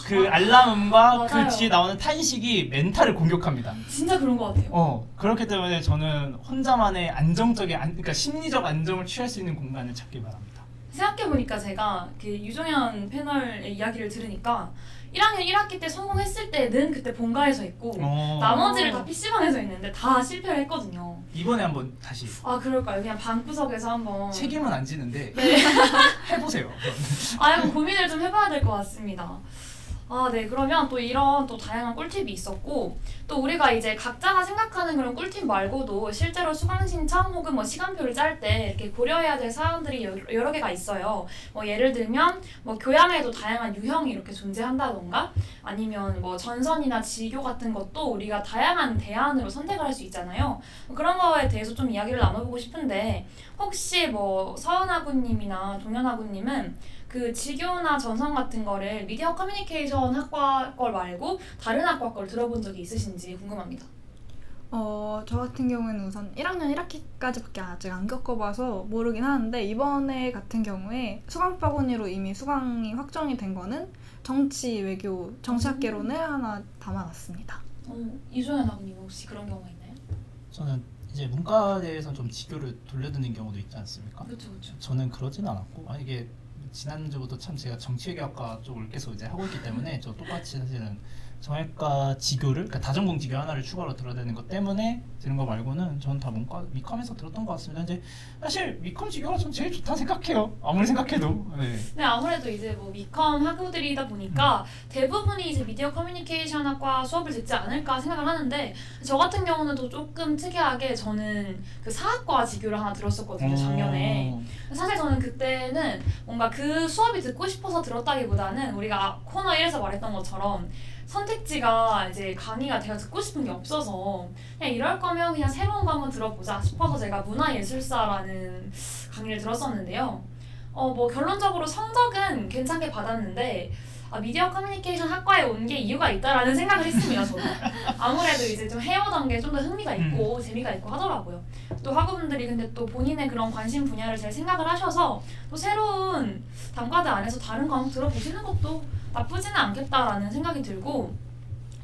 그 알람음과 맞아요. 그 뒤에 나오는 탄식이 멘탈을 공격합니다. 진짜 그런 것 같아요. 그렇기 때문에 저는 혼자만의 안정적인 그러니까 심리적 안정을 취할 수 있는 공간을 찾길 바랍니다. 생각해보니까 제가 그 유종현 패널의 이야기를 들으니까 1학년 1학기 때 성공했을 때는 그때 본가에서 있고 나머지를 다 PC방에서 있는데 다 실패를 했거든요. 이번에 한번 다시 아 그럴까요? 그냥 방구석에서 한번 책임은 안 지는데 네. 해보세요. 한번 고민을 좀 해봐야 될 것 같습니다. 아, 네. 그러면 또 이런 또 다양한 꿀팁이 있었고, 또 우리가 이제 각자가 생각하는 그런 꿀팁 말고도 실제로 수강 신청 혹은 뭐 시간표를 짤 때 이렇게 고려해야 될 사항들이 여러 개가 있어요. 뭐 예를 들면 뭐 교양에도 다양한 유형이 이렇게 존재한다던가, 아니면 뭐 전선이나 지교 같은 것도 우리가 다양한 대안으로 선택을 할 수 있잖아요. 그런 거에 대해서 좀 이야기를 나눠보고 싶은데, 혹시 뭐 서은아구님이나 동현아구님은 그 지교나 전선 같은 거를 미디어 커뮤니케이션 학과 걸 말고 다른 학과 걸 들어본 적이 있으신지 궁금합니다. 저 같은 경우에는 우선 1학년 1학기까지밖에 아직 안 겪어봐서 모르긴 하는데 이번에 같은 경우에 수강바구니로 이미 수강이 확정이 된 거는 정치, 외교, 정치학개론을 하나 담아놨습니다. 이종현 학우님 혹시 그런 경우가 있나요? 저는 이제 문과대에서 좀 지교를 돌려드는 경우도 있지 않습니까? 그렇죠, 그렇죠. 저는 그러진 않았고 이게 지난주부터 참 제가 정치외교학과 쪽을 계속 이제 하고 있기 때문에 저 똑같이 사실은 정외과 지교를 그러니까 다전공 지교 하나를 추가로 들어야 되는 것 때문에 들은 거 말고는 저는 다 문과 미컴에서 들었던 것 같습니다. 이제 사실 미컴 지교가 전 제일 좋다 생각해요. 아무리 생각해도. 네. 네, 아무래도 이제 뭐 미컴 학우들이다 보니까 대부분이 이제 미디어 커뮤니케이션 학과 수업을 듣지 않을까 생각을 하는데, 저 같은 경우는 또 조금 특이하게 저는 그 사학과 지교를 하나 들었었거든요, 작년에. 사실 저는 그때는 뭔가 그 수업이 듣고 싶어서 들었다기보다는 우리가 코너 1에서 말했던 것처럼 선택지가 이제 강의가 제가 듣고 싶은 게 없어서 그냥 이럴 거면 그냥 새로운 거 한번 들어보자 싶어서 제가 문화예술사라는 강의를 들었었는데요. 뭐 결론적으로 성적은 괜찮게 받았는데 미디어 커뮤니케이션 학과에 온 게 이유가 있다라는 생각을 했습니다. 저는 아무래도 이제 좀 해오던 게 좀 더 흥미가 있고 재미가 있고 하더라고요. 또 학우분들이 근데 또 본인의 그런 관심 분야를 잘 생각을 하셔서 또 새로운 단과대 안에서 다른 거 한번 들어보시는 것도 나쁘지는 않겠다라는 생각이 들고,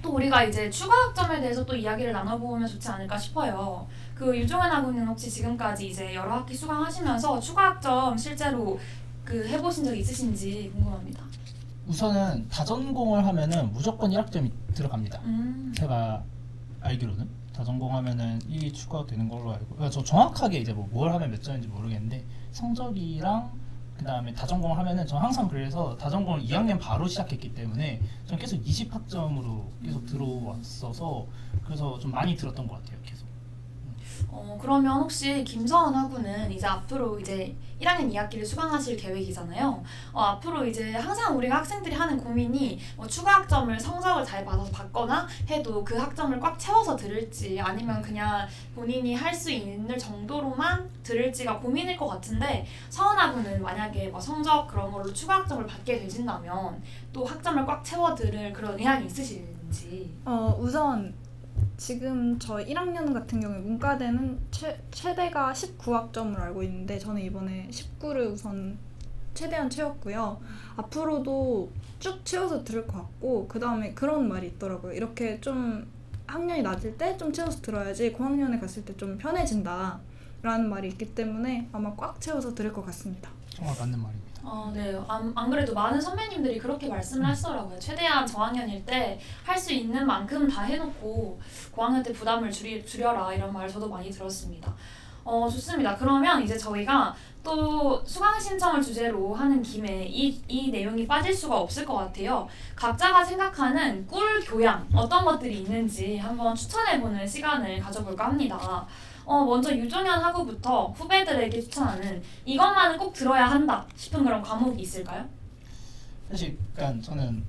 또 우리가 이제 추가 학점에 대해서 또 이야기를 나눠보면 좋지 않을까 싶어요. 그 유종현 학우는 혹시 지금까지 이제 여러 학기 수강하시면서 추가 학점 실제로 그 해보신 적 있으신지 궁금합니다. 우선은 다전공을 하면은 무조건 1학점이 들어갑니다. 제가 알기로는 다전공하면은 1이 추가되는 걸로 알고, 저 정확하게 이제 뭐 뭘 하면 몇 점인지 모르겠는데 성적이랑 그 다음에 다전공을 하면은 전 항상 그래서 다전공을 2학년 바로 시작했기 때문에 전 계속 20학점으로 계속 들어왔어서 그래서 좀 많이 들었던 것 같아요, 계속. 그러면 혹시 김서은 학우는 이제 앞으로 이제 1학년 2학기를 수강하실 계획이잖아요. 앞으로 이제 항상 우리가 학생들이 하는 고민이 뭐 추가 학점을 성적을 잘 받아서 받거나 해도 그 학점을 꽉 채워서 들을지 아니면 그냥 본인이 할 수 있는 정도로만 들을지가 고민일 것 같은데, 서은 학우는 만약에 뭐 성적 그런 걸로 추가 학점을 받게 되신다면 또 학점을 꽉 채워 들을 그런 의향이 있으신지. 우선 지금 저 1학년 같은 경우에 문과대는 최대가 19학점으로 알고 있는데 저는 이번에 19를 우선 최대한 채웠고요. 앞으로도 쭉 채워서 들을 것 같고, 그 다음에 그런 말이 있더라고요. 이렇게 좀 학년이 낮을 때 좀 채워서 들어야지 고학년에 갔을 때 좀 편해진다 라는 말이 있기 때문에 아마 꽉 채워서 들을 것 같습니다. 정말 맞는 말입니다. 네. 안 그래도 많은 선배님들이 그렇게 말씀을 하시더라고요. 최대한 저학년일 때 할 수 있는 만큼 다 해놓고 고학년 때 부담을 줄여라 이런 말 저도 많이 들었습니다. 좋습니다. 그러면 이제 저희가 또 수강 신청을 주제로 하는 김에 이 내용이 빠질 수가 없을 것 같아요. 각자가 생각하는 꿀 교양 어떤 것들이 있는지 한번 추천해보는 시간을 가져볼까 합니다. 먼저 유종현 학우부터 후배들에게 추천하는 이것만은 꼭 들어야 한다 싶은 그런 과목이 있을까요? 사실 그러니까 저는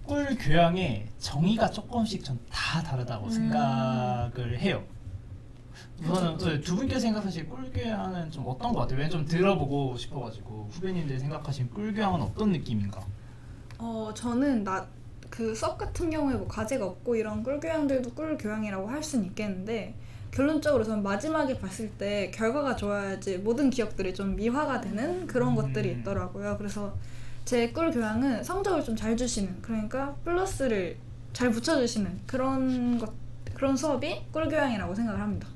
꿀 교양의 정의가 조금씩 전 다 다르다고 생각을 해요. 우선은 두 분께서 생각하실 꿀 교양은 좀 어떤 것 같아요? 왜냐면 좀 들어보고 싶어가지고 후배님들이 생각하신 꿀 교양은 어떤 느낌인가? 저는 그 수업 같은 경우에 뭐 과제가 없고 이런 꿀 교양들도 꿀 교양이라고 할 수는 있겠는데, 결론적으로 저는 마지막에 봤을 때 결과가 좋아야지 모든 기억들이 좀 미화가 되는 그런 것들이 있더라고요. 그래서 제 꿀 교양은 성적을 좀 잘 주시는, 그러니까 플러스를 잘 붙여주시는 그런 수업이 꿀 교양이라고 생각을 합니다.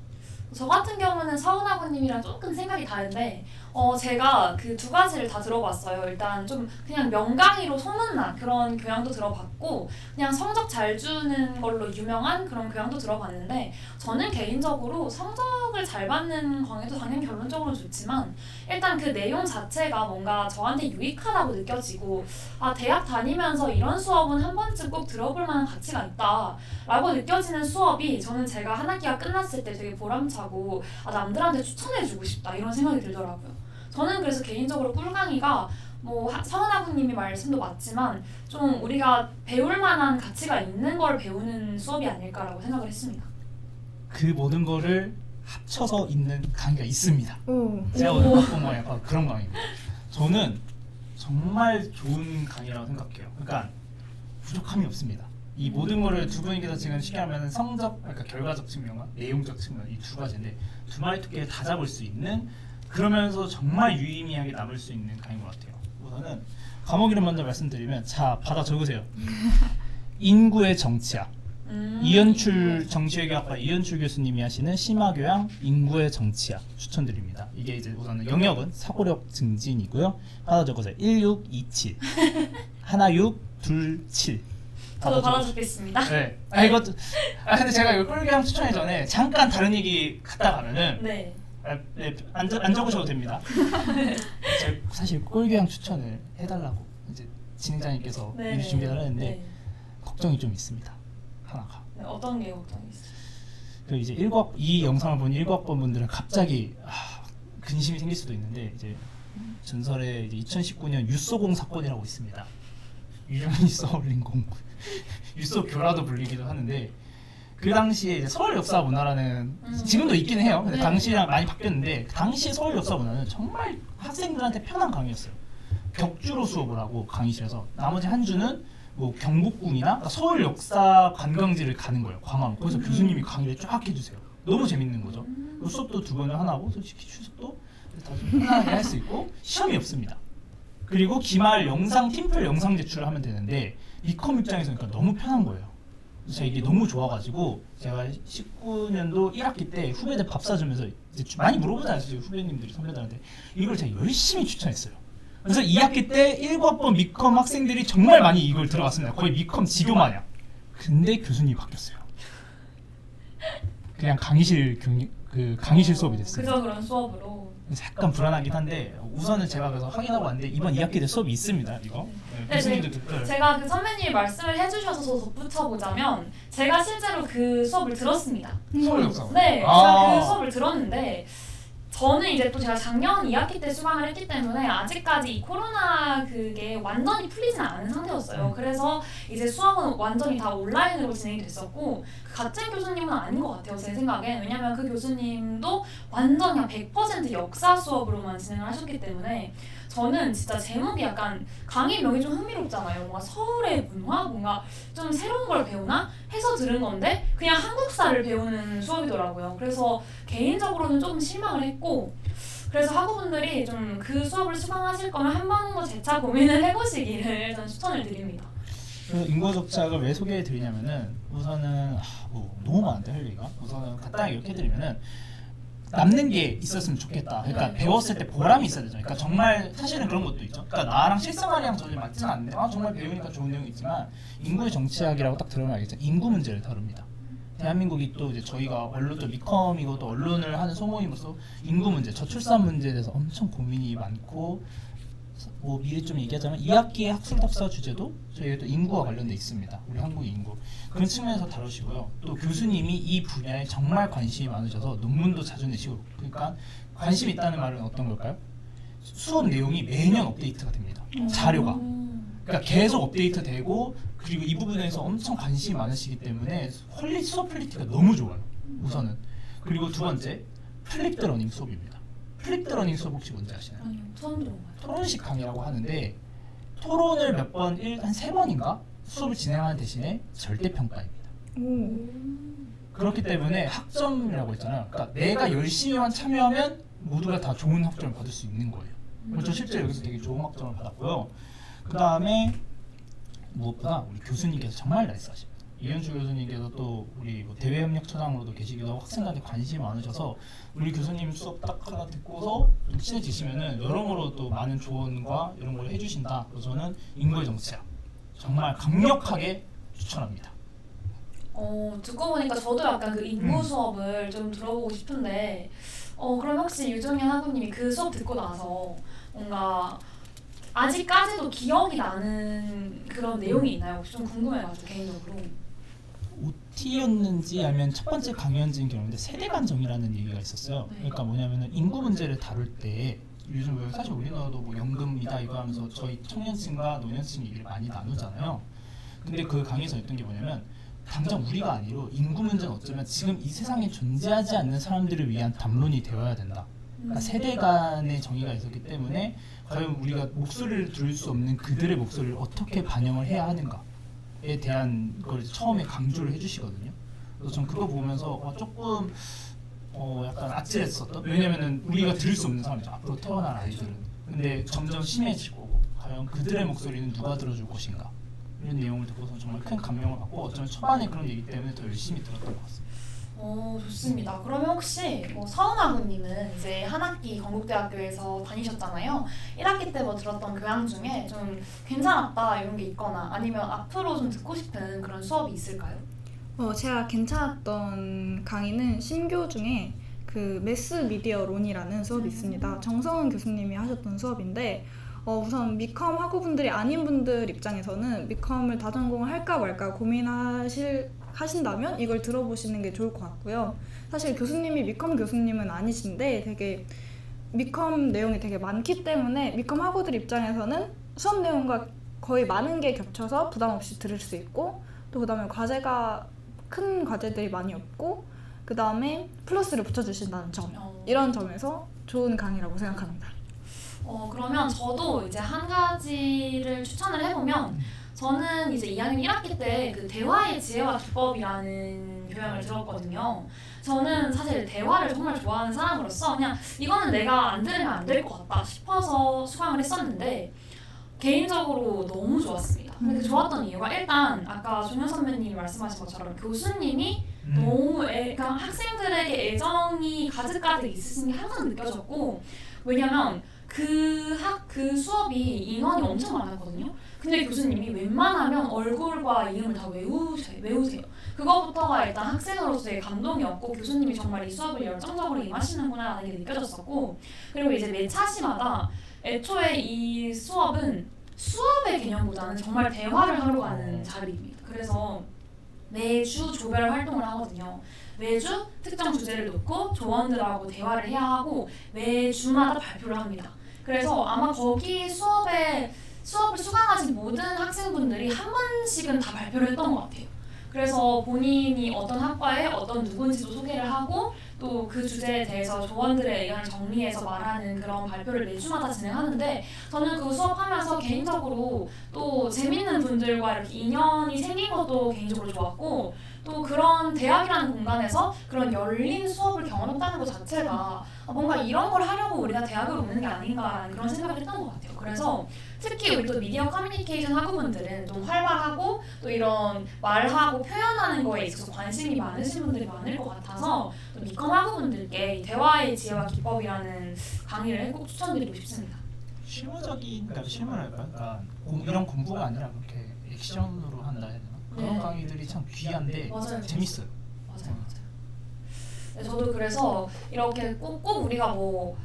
저 같은 경우는 서은아버님이랑 조금 생각이 다른데 제가 그 두 가지를 다 들어봤어요. 일단 좀 그냥 명강의로 소문난 그런 교양도 들어봤고 그냥 성적 잘 주는 걸로 유명한 그런 교양도 들어봤는데 저는 개인적으로 성적을 잘 받는 강의도 당연히 결론적으로 좋지만 일단 그 내용 자체가 뭔가 저한테 유익하다고 느껴지고 아 대학 다니면서 이런 수업은 한 번쯤 꼭 들어볼 만한 가치가 있다 라고 느껴지는 수업이 저는 제가 한 학기가 끝났을 때 되게 보람차고 아 남들한테 추천해주고 싶다 이런 생각이 들더라고요. 저는 그래서 개인적으로 꿀강의가 뭐 서은아부님이 말씀도 맞지만 좀 우리가 배울 만한 가치가 있는 걸 배우는 수업이 아닐까라고 생각을 했습니다. 그 모든 거를 합쳐서 있는 강의가 있습니다. 오. 제가 오늘 갖고 온 건 약간 그런 강의입니다. 저는 정말 좋은 강의라고 생각해요. 그러니까 부족함이 없습니다. 이 모든 거를 두 분께서 지금 쉽게 하면 성적, 그러니까 결과적 측면과 내용적 측면 이 두 가지인데 두 마리 토끼를 다 잡을 수 있는 그러면서 정말 유의미하게 남을 수 있는 강의인 것 같아요. 우선은 과목 이름 먼저 말씀드리면 자 받아 적으세요. 인구의 정치학. 이연출 정치외교학과 이연출 교수님이 하시는 심화교양 인구의 정치학 추천드립니다. 이게 이제 우선은 영역은 사고력 증진이고요. 받아 적으세요. 1627 1627 저도 받아주겠습니다. 네. 이것도 근데 제가 이 꿀교양 추천하기 전에 잠깐 다른 얘기 갔다 가면은 네. 네, 안 적으셔도 됩니다. 제가 사실 꿀교양 추천을 해달라고 이제 진행자님께서 네. 미리 준비해달라는데 네. 걱정이 좀 있습니다. 하나가. 네, 어떤 게 걱정이 있어요? 그 이제 이 영상을 본 1학번 분들은 갑자기 근심이 생길 수도 있는데 이제 전설에 이제 2019년 유소공 사건이라고 있습니다. 유명인이 써올린 공 유소교라도 불리기도 하는데 그 당시에 이제 서울 역사 문화라는 지금도 있긴 해요. 근데 네. 당시랑 많이 바뀌었는데 당시 서울 역사 문화는 정말 학생들한테 편한 강의였어요. 격주로 수업을 하고 강의실에서 나머지 한 주는 뭐 경복궁이나 그러니까 서울 역사 관광지를 가는 거예요. 광화문. 거기서 교수님이 강의를 쫙 해주세요. 너무 재밌는 거죠. 수업도 두 번을 하나고 솔직히 추석도 다 좀 편하게 할 수 있고 시험이 없습니다. 그리고 기말 영상 팀플 영상 제출을 하면 되는데 이컴 입장에서는 그러니까 너무 편한 거예요. 제가 이게 너무 좋아가지고 제가 19년도 1학기 때 후배들 밥 사주면서 이제 많이 물어보잖아요. 후배님들이 선배들한테 이걸 제가 열심히 추천했어요. 그래서 2학기 때 19학번 미컴 학생들이 정말 많이 이걸 들어갔습니다. 거의 미컴 지교 마냥. 근데 교수님이 바뀌었어요. 그냥 강의실 수업이 됐어요. 그저 그런 수업으로. 그래서 약간 불안하긴 한데 우선은 제가 그래서 확인하고 왔는데 이번 2학기 때 수업이 있습니다. 이거 네, 교수님도 듣고 제가 그 선배님이 말씀을 해주셔서 덧붙여보자면 제가 실제로 그 수업을 들었습니다. 서울 역사. 네, 제가 그 수업을 들었는데 저는 이제 또 제가 작년 2학기 때 수강을 했기 때문에 아직까지 이 코로나 그게 완전히 풀리지는 않은 상태였어요. 그래서 이제 수업은 완전히 다 온라인으로 진행이 됐었고 그 같은 교수님은 아닌 것 같아요. 제 생각엔. 왜냐면 그 교수님도 완전 그냥 100% 역사 수업으로만 진행을 하셨기 때문에 저는 진짜 제목이 약간 강의명이 좀 흥미롭잖아요. 뭔가 서울의 문화? 뭔가 좀 새로운 걸 배우나? 해서 들은 건데 그냥 한국사를 배우는 수업이더라고요. 그래서 개인적으로는 조금 실망을 했고 그래서 학우분들이 좀 그 수업을 수강하실 거면 한 번 더 재차 고민을 해보시기를 저는 추천을 드립니다. 그 인구적착을 왜 소개해 드리냐면은 우선은 뭐 너무 많은데 할 얘기가 우선은 간단하게 이렇게 해드리면은 남는 게 있었으면 좋겠다. 그러니까 배웠을 때 보람이 있어야 되죠. 그러니까 정말 사실은 그런 것도 있죠. 그러니까 나랑 실생활이랑 전혀 맞지는 않는데 정말 배우니까 좋은 내용이 있지만 인구의 정치학이라고 딱 들으면 알겠죠. 인구 문제를 다룹니다. 대한민국이 또 이제 저희가 언론도 미컴이고 또 언론을 하는 소모임으로서 인구 문제, 저출산 문제에 대해서 엄청 고민이 많고 뭐 미리 좀 얘기하자면 2학기의 학술답사 주제도 저희가 또 인구와 관련돼 있습니다. 우리 한국의 인구 그런 측면에서 다루시고요. 또 교수님이 이 분야에 정말 관심이 많으셔서 논문도 자주 내시고 그러니까 관심 있다는 말은 어떤 걸까요? 수업 내용이 매년 업데이트가 됩니다. 자료가 그러니까 계속 업데이트되고 그리고 이 부분에서 엄청 관심이 많으시기 때문에 수업 퀄리티가 너무 좋아요. 우선은 그리고 두 번째 플립드 러닝 수업입니다. 플립드 러닝 수업 혹시 뭔지 아시나요? 아니요, 처음 들어봐요. 토론식 강의라고 하는데 토론을 몇 번, 한 3번인가 수업을 진행하는 대신에 절대평가입니다. 그렇기 때문에 학점이라고 했잖아요. 그러니까 내가 열심히만 참여하면 모두가 다 좋은 학점을 받을 수 있는 거예요. 저 실제 여기서 되게 좋은 학점을 받았고요. 그 다음에 무엇보다 우리 교수님께서 정말 나이스하십니다. 이현주 교수님께서 또 우리 뭐 대외협력처장으로도 계시기도 하고 학생들한테 관심이 많으셔서 우리 교수님 수업 딱 하나 듣고서 좀 친해지시면은 여러모로 또 많은 조언과 이런 걸 해주신다. 그래서 저는 인거의 정치학 정말 강력하게 추천합니다. 듣고 보니까 저도 약간 그 인구 수업을 좀 들어보고 싶은데 그럼 혹시 유정현 학우님이 그 수업 듣고 나서 뭔가 아직까지도 기억이 나는 그런 내용이 있나요? 혹시 좀 궁금해가지고 개인적으로. OT였는지 아니면 첫 번째 강의였는지는 기억나는데 세대간정이라는 얘기가 있었어요. 네. 그러니까 뭐냐면은 인구 문제를 다룰 때 요즘 사실 우리나라도 뭐 연금이다 이거 하면서 저희 청년층과 노년층 얘기를 많이 나누잖아요. 근데 그 강의에서 했던 게 뭐냐면 당장 우리가 아니로 인구 문제는 어쩌면 지금 이 세상에 존재하지 않는 사람들을 위한 담론이 되어야 된다. 그러니까 세대 간의 정의가 있었기 때문에 과연 우리가 목소리를 들을 수 없는 그들의 목소리를 어떻게 반영을 해야 하는가에 대한 걸 처음에 강조를 해주시거든요. 그래서 전 그거 보면서 조금 약간 아찔했었던. 왜냐면은 우리가 들을 수 없는 사람이죠. 앞으로 태어날 아이들은. 근데 점점 심해지고 과연 그들의 목소리는 누가 들어줄 것인가. 이런 내용을 듣고서 정말 큰 감명을 받고 어쩌면 초반에 그런 얘기 때문에 더 열심히 들었던 것 같습니다. 좋습니다. 그러면 혹시 서은아구님은 이제 한 학기 건국대학교에서 다니셨잖아요. 1학기 때 뭐 들었던 교양 중에 좀 괜찮았다 이런 게 있거나 아니면 앞으로 좀 듣고 싶은 그런 수업이 있을까요? 제가 괜찮았던 강의는 신교 중에 그 매스미디어론이라는 수업이 있습니다. 정성은 교수님이 하셨던 수업인데 우선 미컴 학우분들이 아닌 분들 입장에서는 미컴을 다전공을 할까 말까 고민하신다면 이걸 들어보시는 게 좋을 것 같고요. 사실 교수님이 미컴 교수님은 아니신데 되게 미컴 내용이 되게 많기 때문에 미컴 학우들 입장에서는 수업 내용과 거의 많은 게 겹쳐서 부담 없이 들을 수 있고 또 그다음에 과제가 큰 과제들이 많이 없고 그 다음에 플러스를 붙여주신다는 점 이런 점에서 좋은 강의라고 생각합니다. 그러면 저도 이제 한 가지를 추천을 해보면 저는 이제 2학년 1학기 때 그 대화의 지혜와 기법이라는 교양을 들었거든요. 저는 사실 대화를 정말 좋아하는 사람으로서 그냥 이거는 내가 안 들으면 안 될 것 같다 싶어서 수강을 했었는데 개인적으로 너무 좋았습니다. 근데 그 좋았던 이유가 일단 아까 종현 선배님이 말씀하신 것처럼 교수님이 너무 그러니까 학생들에게 애정이 가득가득 있으신 게 항상 느껴졌고 왜냐면 그 수업이 인원이 엄청 많았거든요. 근데 교수님이 웬만하면 얼굴과 이름을 다 외우세요. 그거부터가 일단 학생으로서의 감동이었고 교수님이 정말 이 수업을 열정적으로 임하시는구나 라는 게 느껴졌었고 그리고 이제 매 차시마다 애초에 이 수업은 수업의 개념보다는 정말 대화를 하러 가는 자리입니다. 그래서 매주 조별 활동을 하거든요. 매주 특정 주제를 놓고 조원들하고 대화를 해야 하고 매주마다 발표를 합니다. 그래서 아마 거기 수업을 수강하신 모든 학생분들이 한 번씩은 다 발표를 했던 것 같아요. 그래서 본인이 어떤 학과에 어떤 누군지도 소개를 하고 또 그 주제에 대해서 조원들의 의견을 정리해서 말하는 그런 발표를 매주마다 진행하는데 저는 그 수업하면서 개인적으로 또 재밌는 분들과 이렇게 인연이 생긴 것도 개인적으로 좋았고 또 그런 대학이라는 공간에서 그런 열린 수업을 경험했다는 것 자체가 뭔가 이런 걸 하려고 우리가 대학을 오는 게 아닌가라는 그런 생각을 했던 것 같아요. 그래서 특히 우리 또 미디어 커뮤니케이션 학우분들은 좀 활발하고 또 이런 말하고 표현하는 거에 있어서 관심이 많으신 분들이 많을 것 같아서 또 미컴 학우분들께 이 대화의 지혜와 기법이라는 강의를 꼭 추천드리고 싶습니다. 실무적인, 그러니까 실무랄까? 그러니까 이런 공부가 아니라 그렇게 액션으로 한다 해야 되나? 그런 네. 강의들이 참 귀한데 맞아요. 재밌어요. 맞아요. 네, 저도 그래서 이렇게 꼭 우리가 뭐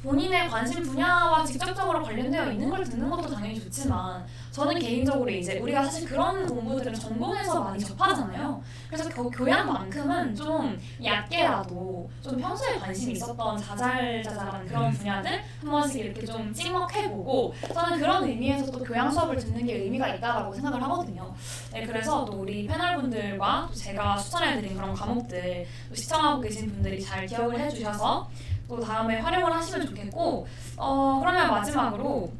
본인의 관심 분야와 직접적으로 관련되어 있는 걸 듣는 것도 당연히 좋지만 저는 개인적으로 이제 우리가 사실 그런 공부들은 전공에서 많이 접하잖아요. 그래서 교양만큼은 좀 얕게라도 좀 평소에 관심이 있었던 자잘자잘한 그런 분야들 한 번씩 이렇게 좀 찍먹해보고 저는 그런 의미에서 또 교양 수업을 듣는 게 의미가 있다라고 생각을 하거든요. 네, 그래서 또 우리 패널분들과 또 제가 추천해드린 그런 과목들 또 시청하고 계신 분들이 잘 기억을 해주셔서 또 다음에 활용을 하시면 좋겠고 그러면 마지막으로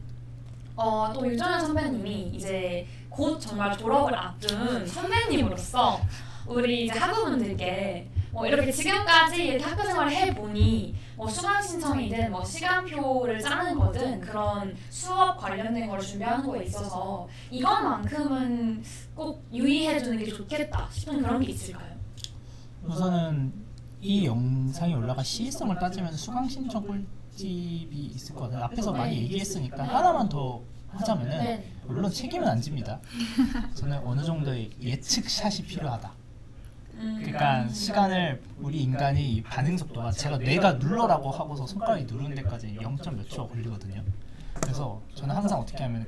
또 유정현 선배님이 이제 곧 정말 졸업을 앞둔 선배님으로서 우리 이제 학우분들께 이렇게 지금까지 이렇게 학교 생활을 해보니 뭐 수강 신청이든 뭐 시간표를 짜는 거든 그런 수업 관련된 걸 준비하는 거에 있어서 이것만큼은 꼭 유의해 주는 게 좋겠다 싶은 그런 게 있을까요? 우선은 이 영상이 올라가 시의성을 따지면 수강 신청 꿀집이 있을 거거든요. 앞에서 많이 얘기했으니까 하나만 더 하자면은 네. 물론 책임은 안 집니다. 저는 어느 정도의 예측샷이 필요하다. 그러니까 시간을 우리 인간이 반응 속도가 제가 내가 눌러라고 하고서 손가락이 누르는 데까지 0. 몇 초가 걸리거든요. 그래서 저는 항상 어떻게 하면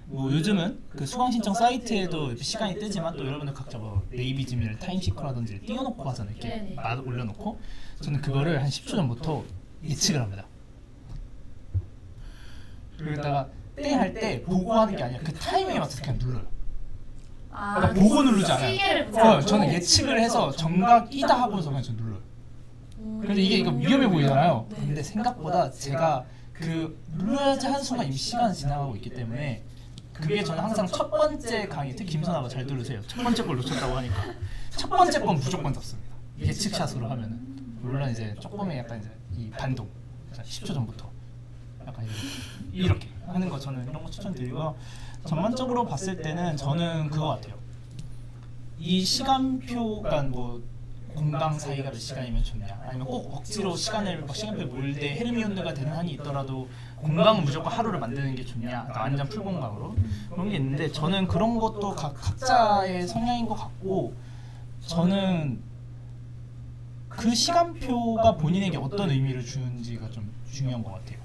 뭐 요즘은 그 수강 신청 사이트에도 시간이 뜨지만 또 여러분들 각자 뭐 네이비즘이나 타임시커라든지 띄워놓고 하잖아요. 이렇게 네네. 올려놓고 저는 그거를 한 10초 전부터 예측을 합니다. 그러다가 때 할 때 보고 하는 게 아니라 그 타이밍에 맞춰서 그냥 눌러요. 그러니까 보고 누르지 않아요. 시계를 보지 않고. 저는 예측을 해서 정각이다 하고서 그냥 저 눌러요. 근데 이거 위험해 보이잖아요. 네. 근데 생각보다 제가 그 눌러야지 하는 순간 이미 시간이 지나가고 있기 때문에 그게 저는 항상 첫 번째 강의, 특히 김선아가 잘 들으세요. 첫 번째 걸 놓쳤다고 하니까 첫 번째 건 무조건 잡습니다. 예측샷으로 하면은 물론 이제 조금의 약간 이제 이 반동 10초 전부터 약간 이렇게 하는 거 저는 이런 거 추천드리고요. 전반적으로 봤을 때는 저는 그거 같아요. 이 시간표가 뭐 공강 사이가 몇 시간이면 좋냐, 아니면 꼭 억지로 시간표 몰되 헤르미온느가 되는 한이 있더라도 공강은 무조건 하루를 만드는 게 좋냐, 완전 풀공강으로 그런 게 있는데 저는 그런 것도 각자의 성향인 것 같고 저는 그 시간표가 본인에게 어떤 의미를 주는지가 좀 중요한 것 같아요.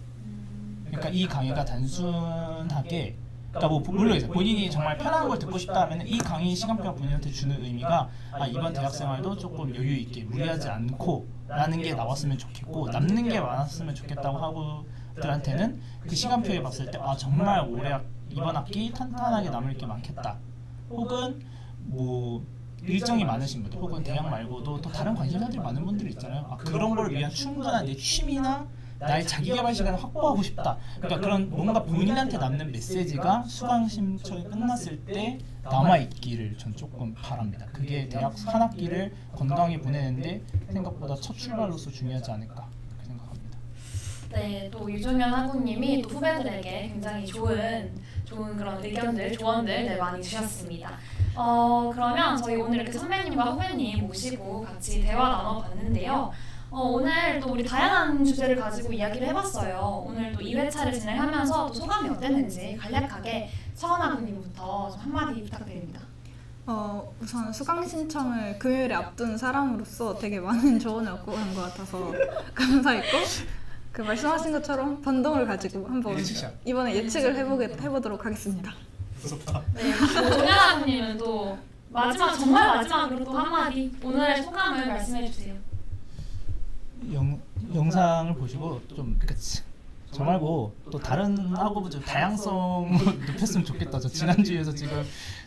그러니까 이 강의가 단순하게 그러니까 뭐 물론 이제 본인이 정말 편한 걸 듣고 싶다 하면 이 강의 시간표가 본인한테 주는 의미가 이번 대학생활도 조금 여유 있게 무리하지 않고 라는 게 나왔으면 좋겠고 남는 게 많았으면 좋겠다고 하고들한테는 그 시간표에 봤을 때 정말 올해 이번 학기 탄탄하게 남을 게 많겠다. 혹은 뭐 일정이 많으신 분들 혹은 대학 말고도 또 다른 관심사들이 많은 분들이 있잖아요. 그런 걸 위한 충분한 내 취미나 나의 자기개발 시간을 확보하고 싶다. 그러니까 그런 뭔가 본인한테 남는 메시지가 수강 신청이 끝났을 때 남아있기를 전 조금 바랍니다. 그게 대학 한 학기를 건강히 보내는데 생각보다 첫 출발로서 중요하지 않을까 그렇게 생각합니다. 네, 또 유종현 학우님이 또 후배들에게 굉장히 좋은 그런 의견들, 조언들 많이 주셨습니다. 그러면 저희 오늘 이렇게 선배님과 후배님 모시고 같이 대화 나눠봤는데요. 오늘 또 우리 다양한 주제를 가지고 이야기를 해봤어요. 오늘 또 2회차를 진행하면서 또 소감이 어땠는지 간략하게 서원아 군님부터 좀 한마디 부탁드립니다. 우선 수강 신청을 금요일에 앞둔 사람으로서 되게 많은 조언을 얻고 간 것 같아서 감사했고 그 말씀하신 것처럼 반동을 가지고 한번 이번에 예측을 해보도록 하겠습니다. 무섭다. 네, 정연아 군님은 또 정말 마지막으로 또 한마디 오늘의 소감을 말씀해주세요. 영상을 보시고 좀 저 말고 또 다른 하고 좀 다양성 높였으면 좋겠다. 저 지난주에서 지금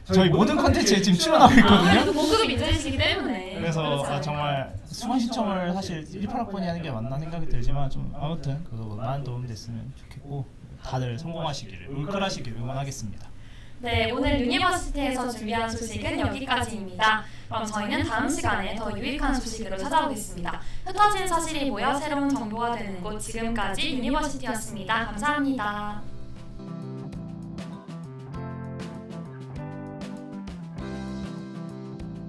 저희 모든 컨텐츠에 지금 출연하고 있거든요. 고급 인재이시기 때문에. 그래서 정말 수강 신청을 사실 18학번이 하는 게 맞나 생각이 들지만 좀 아무튼 그거 많은 도움이 됐으면 좋겠고 다들 성공하시기를 울끌하시길 응원하겠습니다. 네, 오늘 유니버시티에서 준비한 소식은 여기까지입니다. 그럼 저희는 다음 시간에 더 유익한 소식으로 찾아오겠습니다. 흩어진 사실이 모여 새로운 정보가 되는 곳 지금까지 유니버시티였습니다. 감사합니다.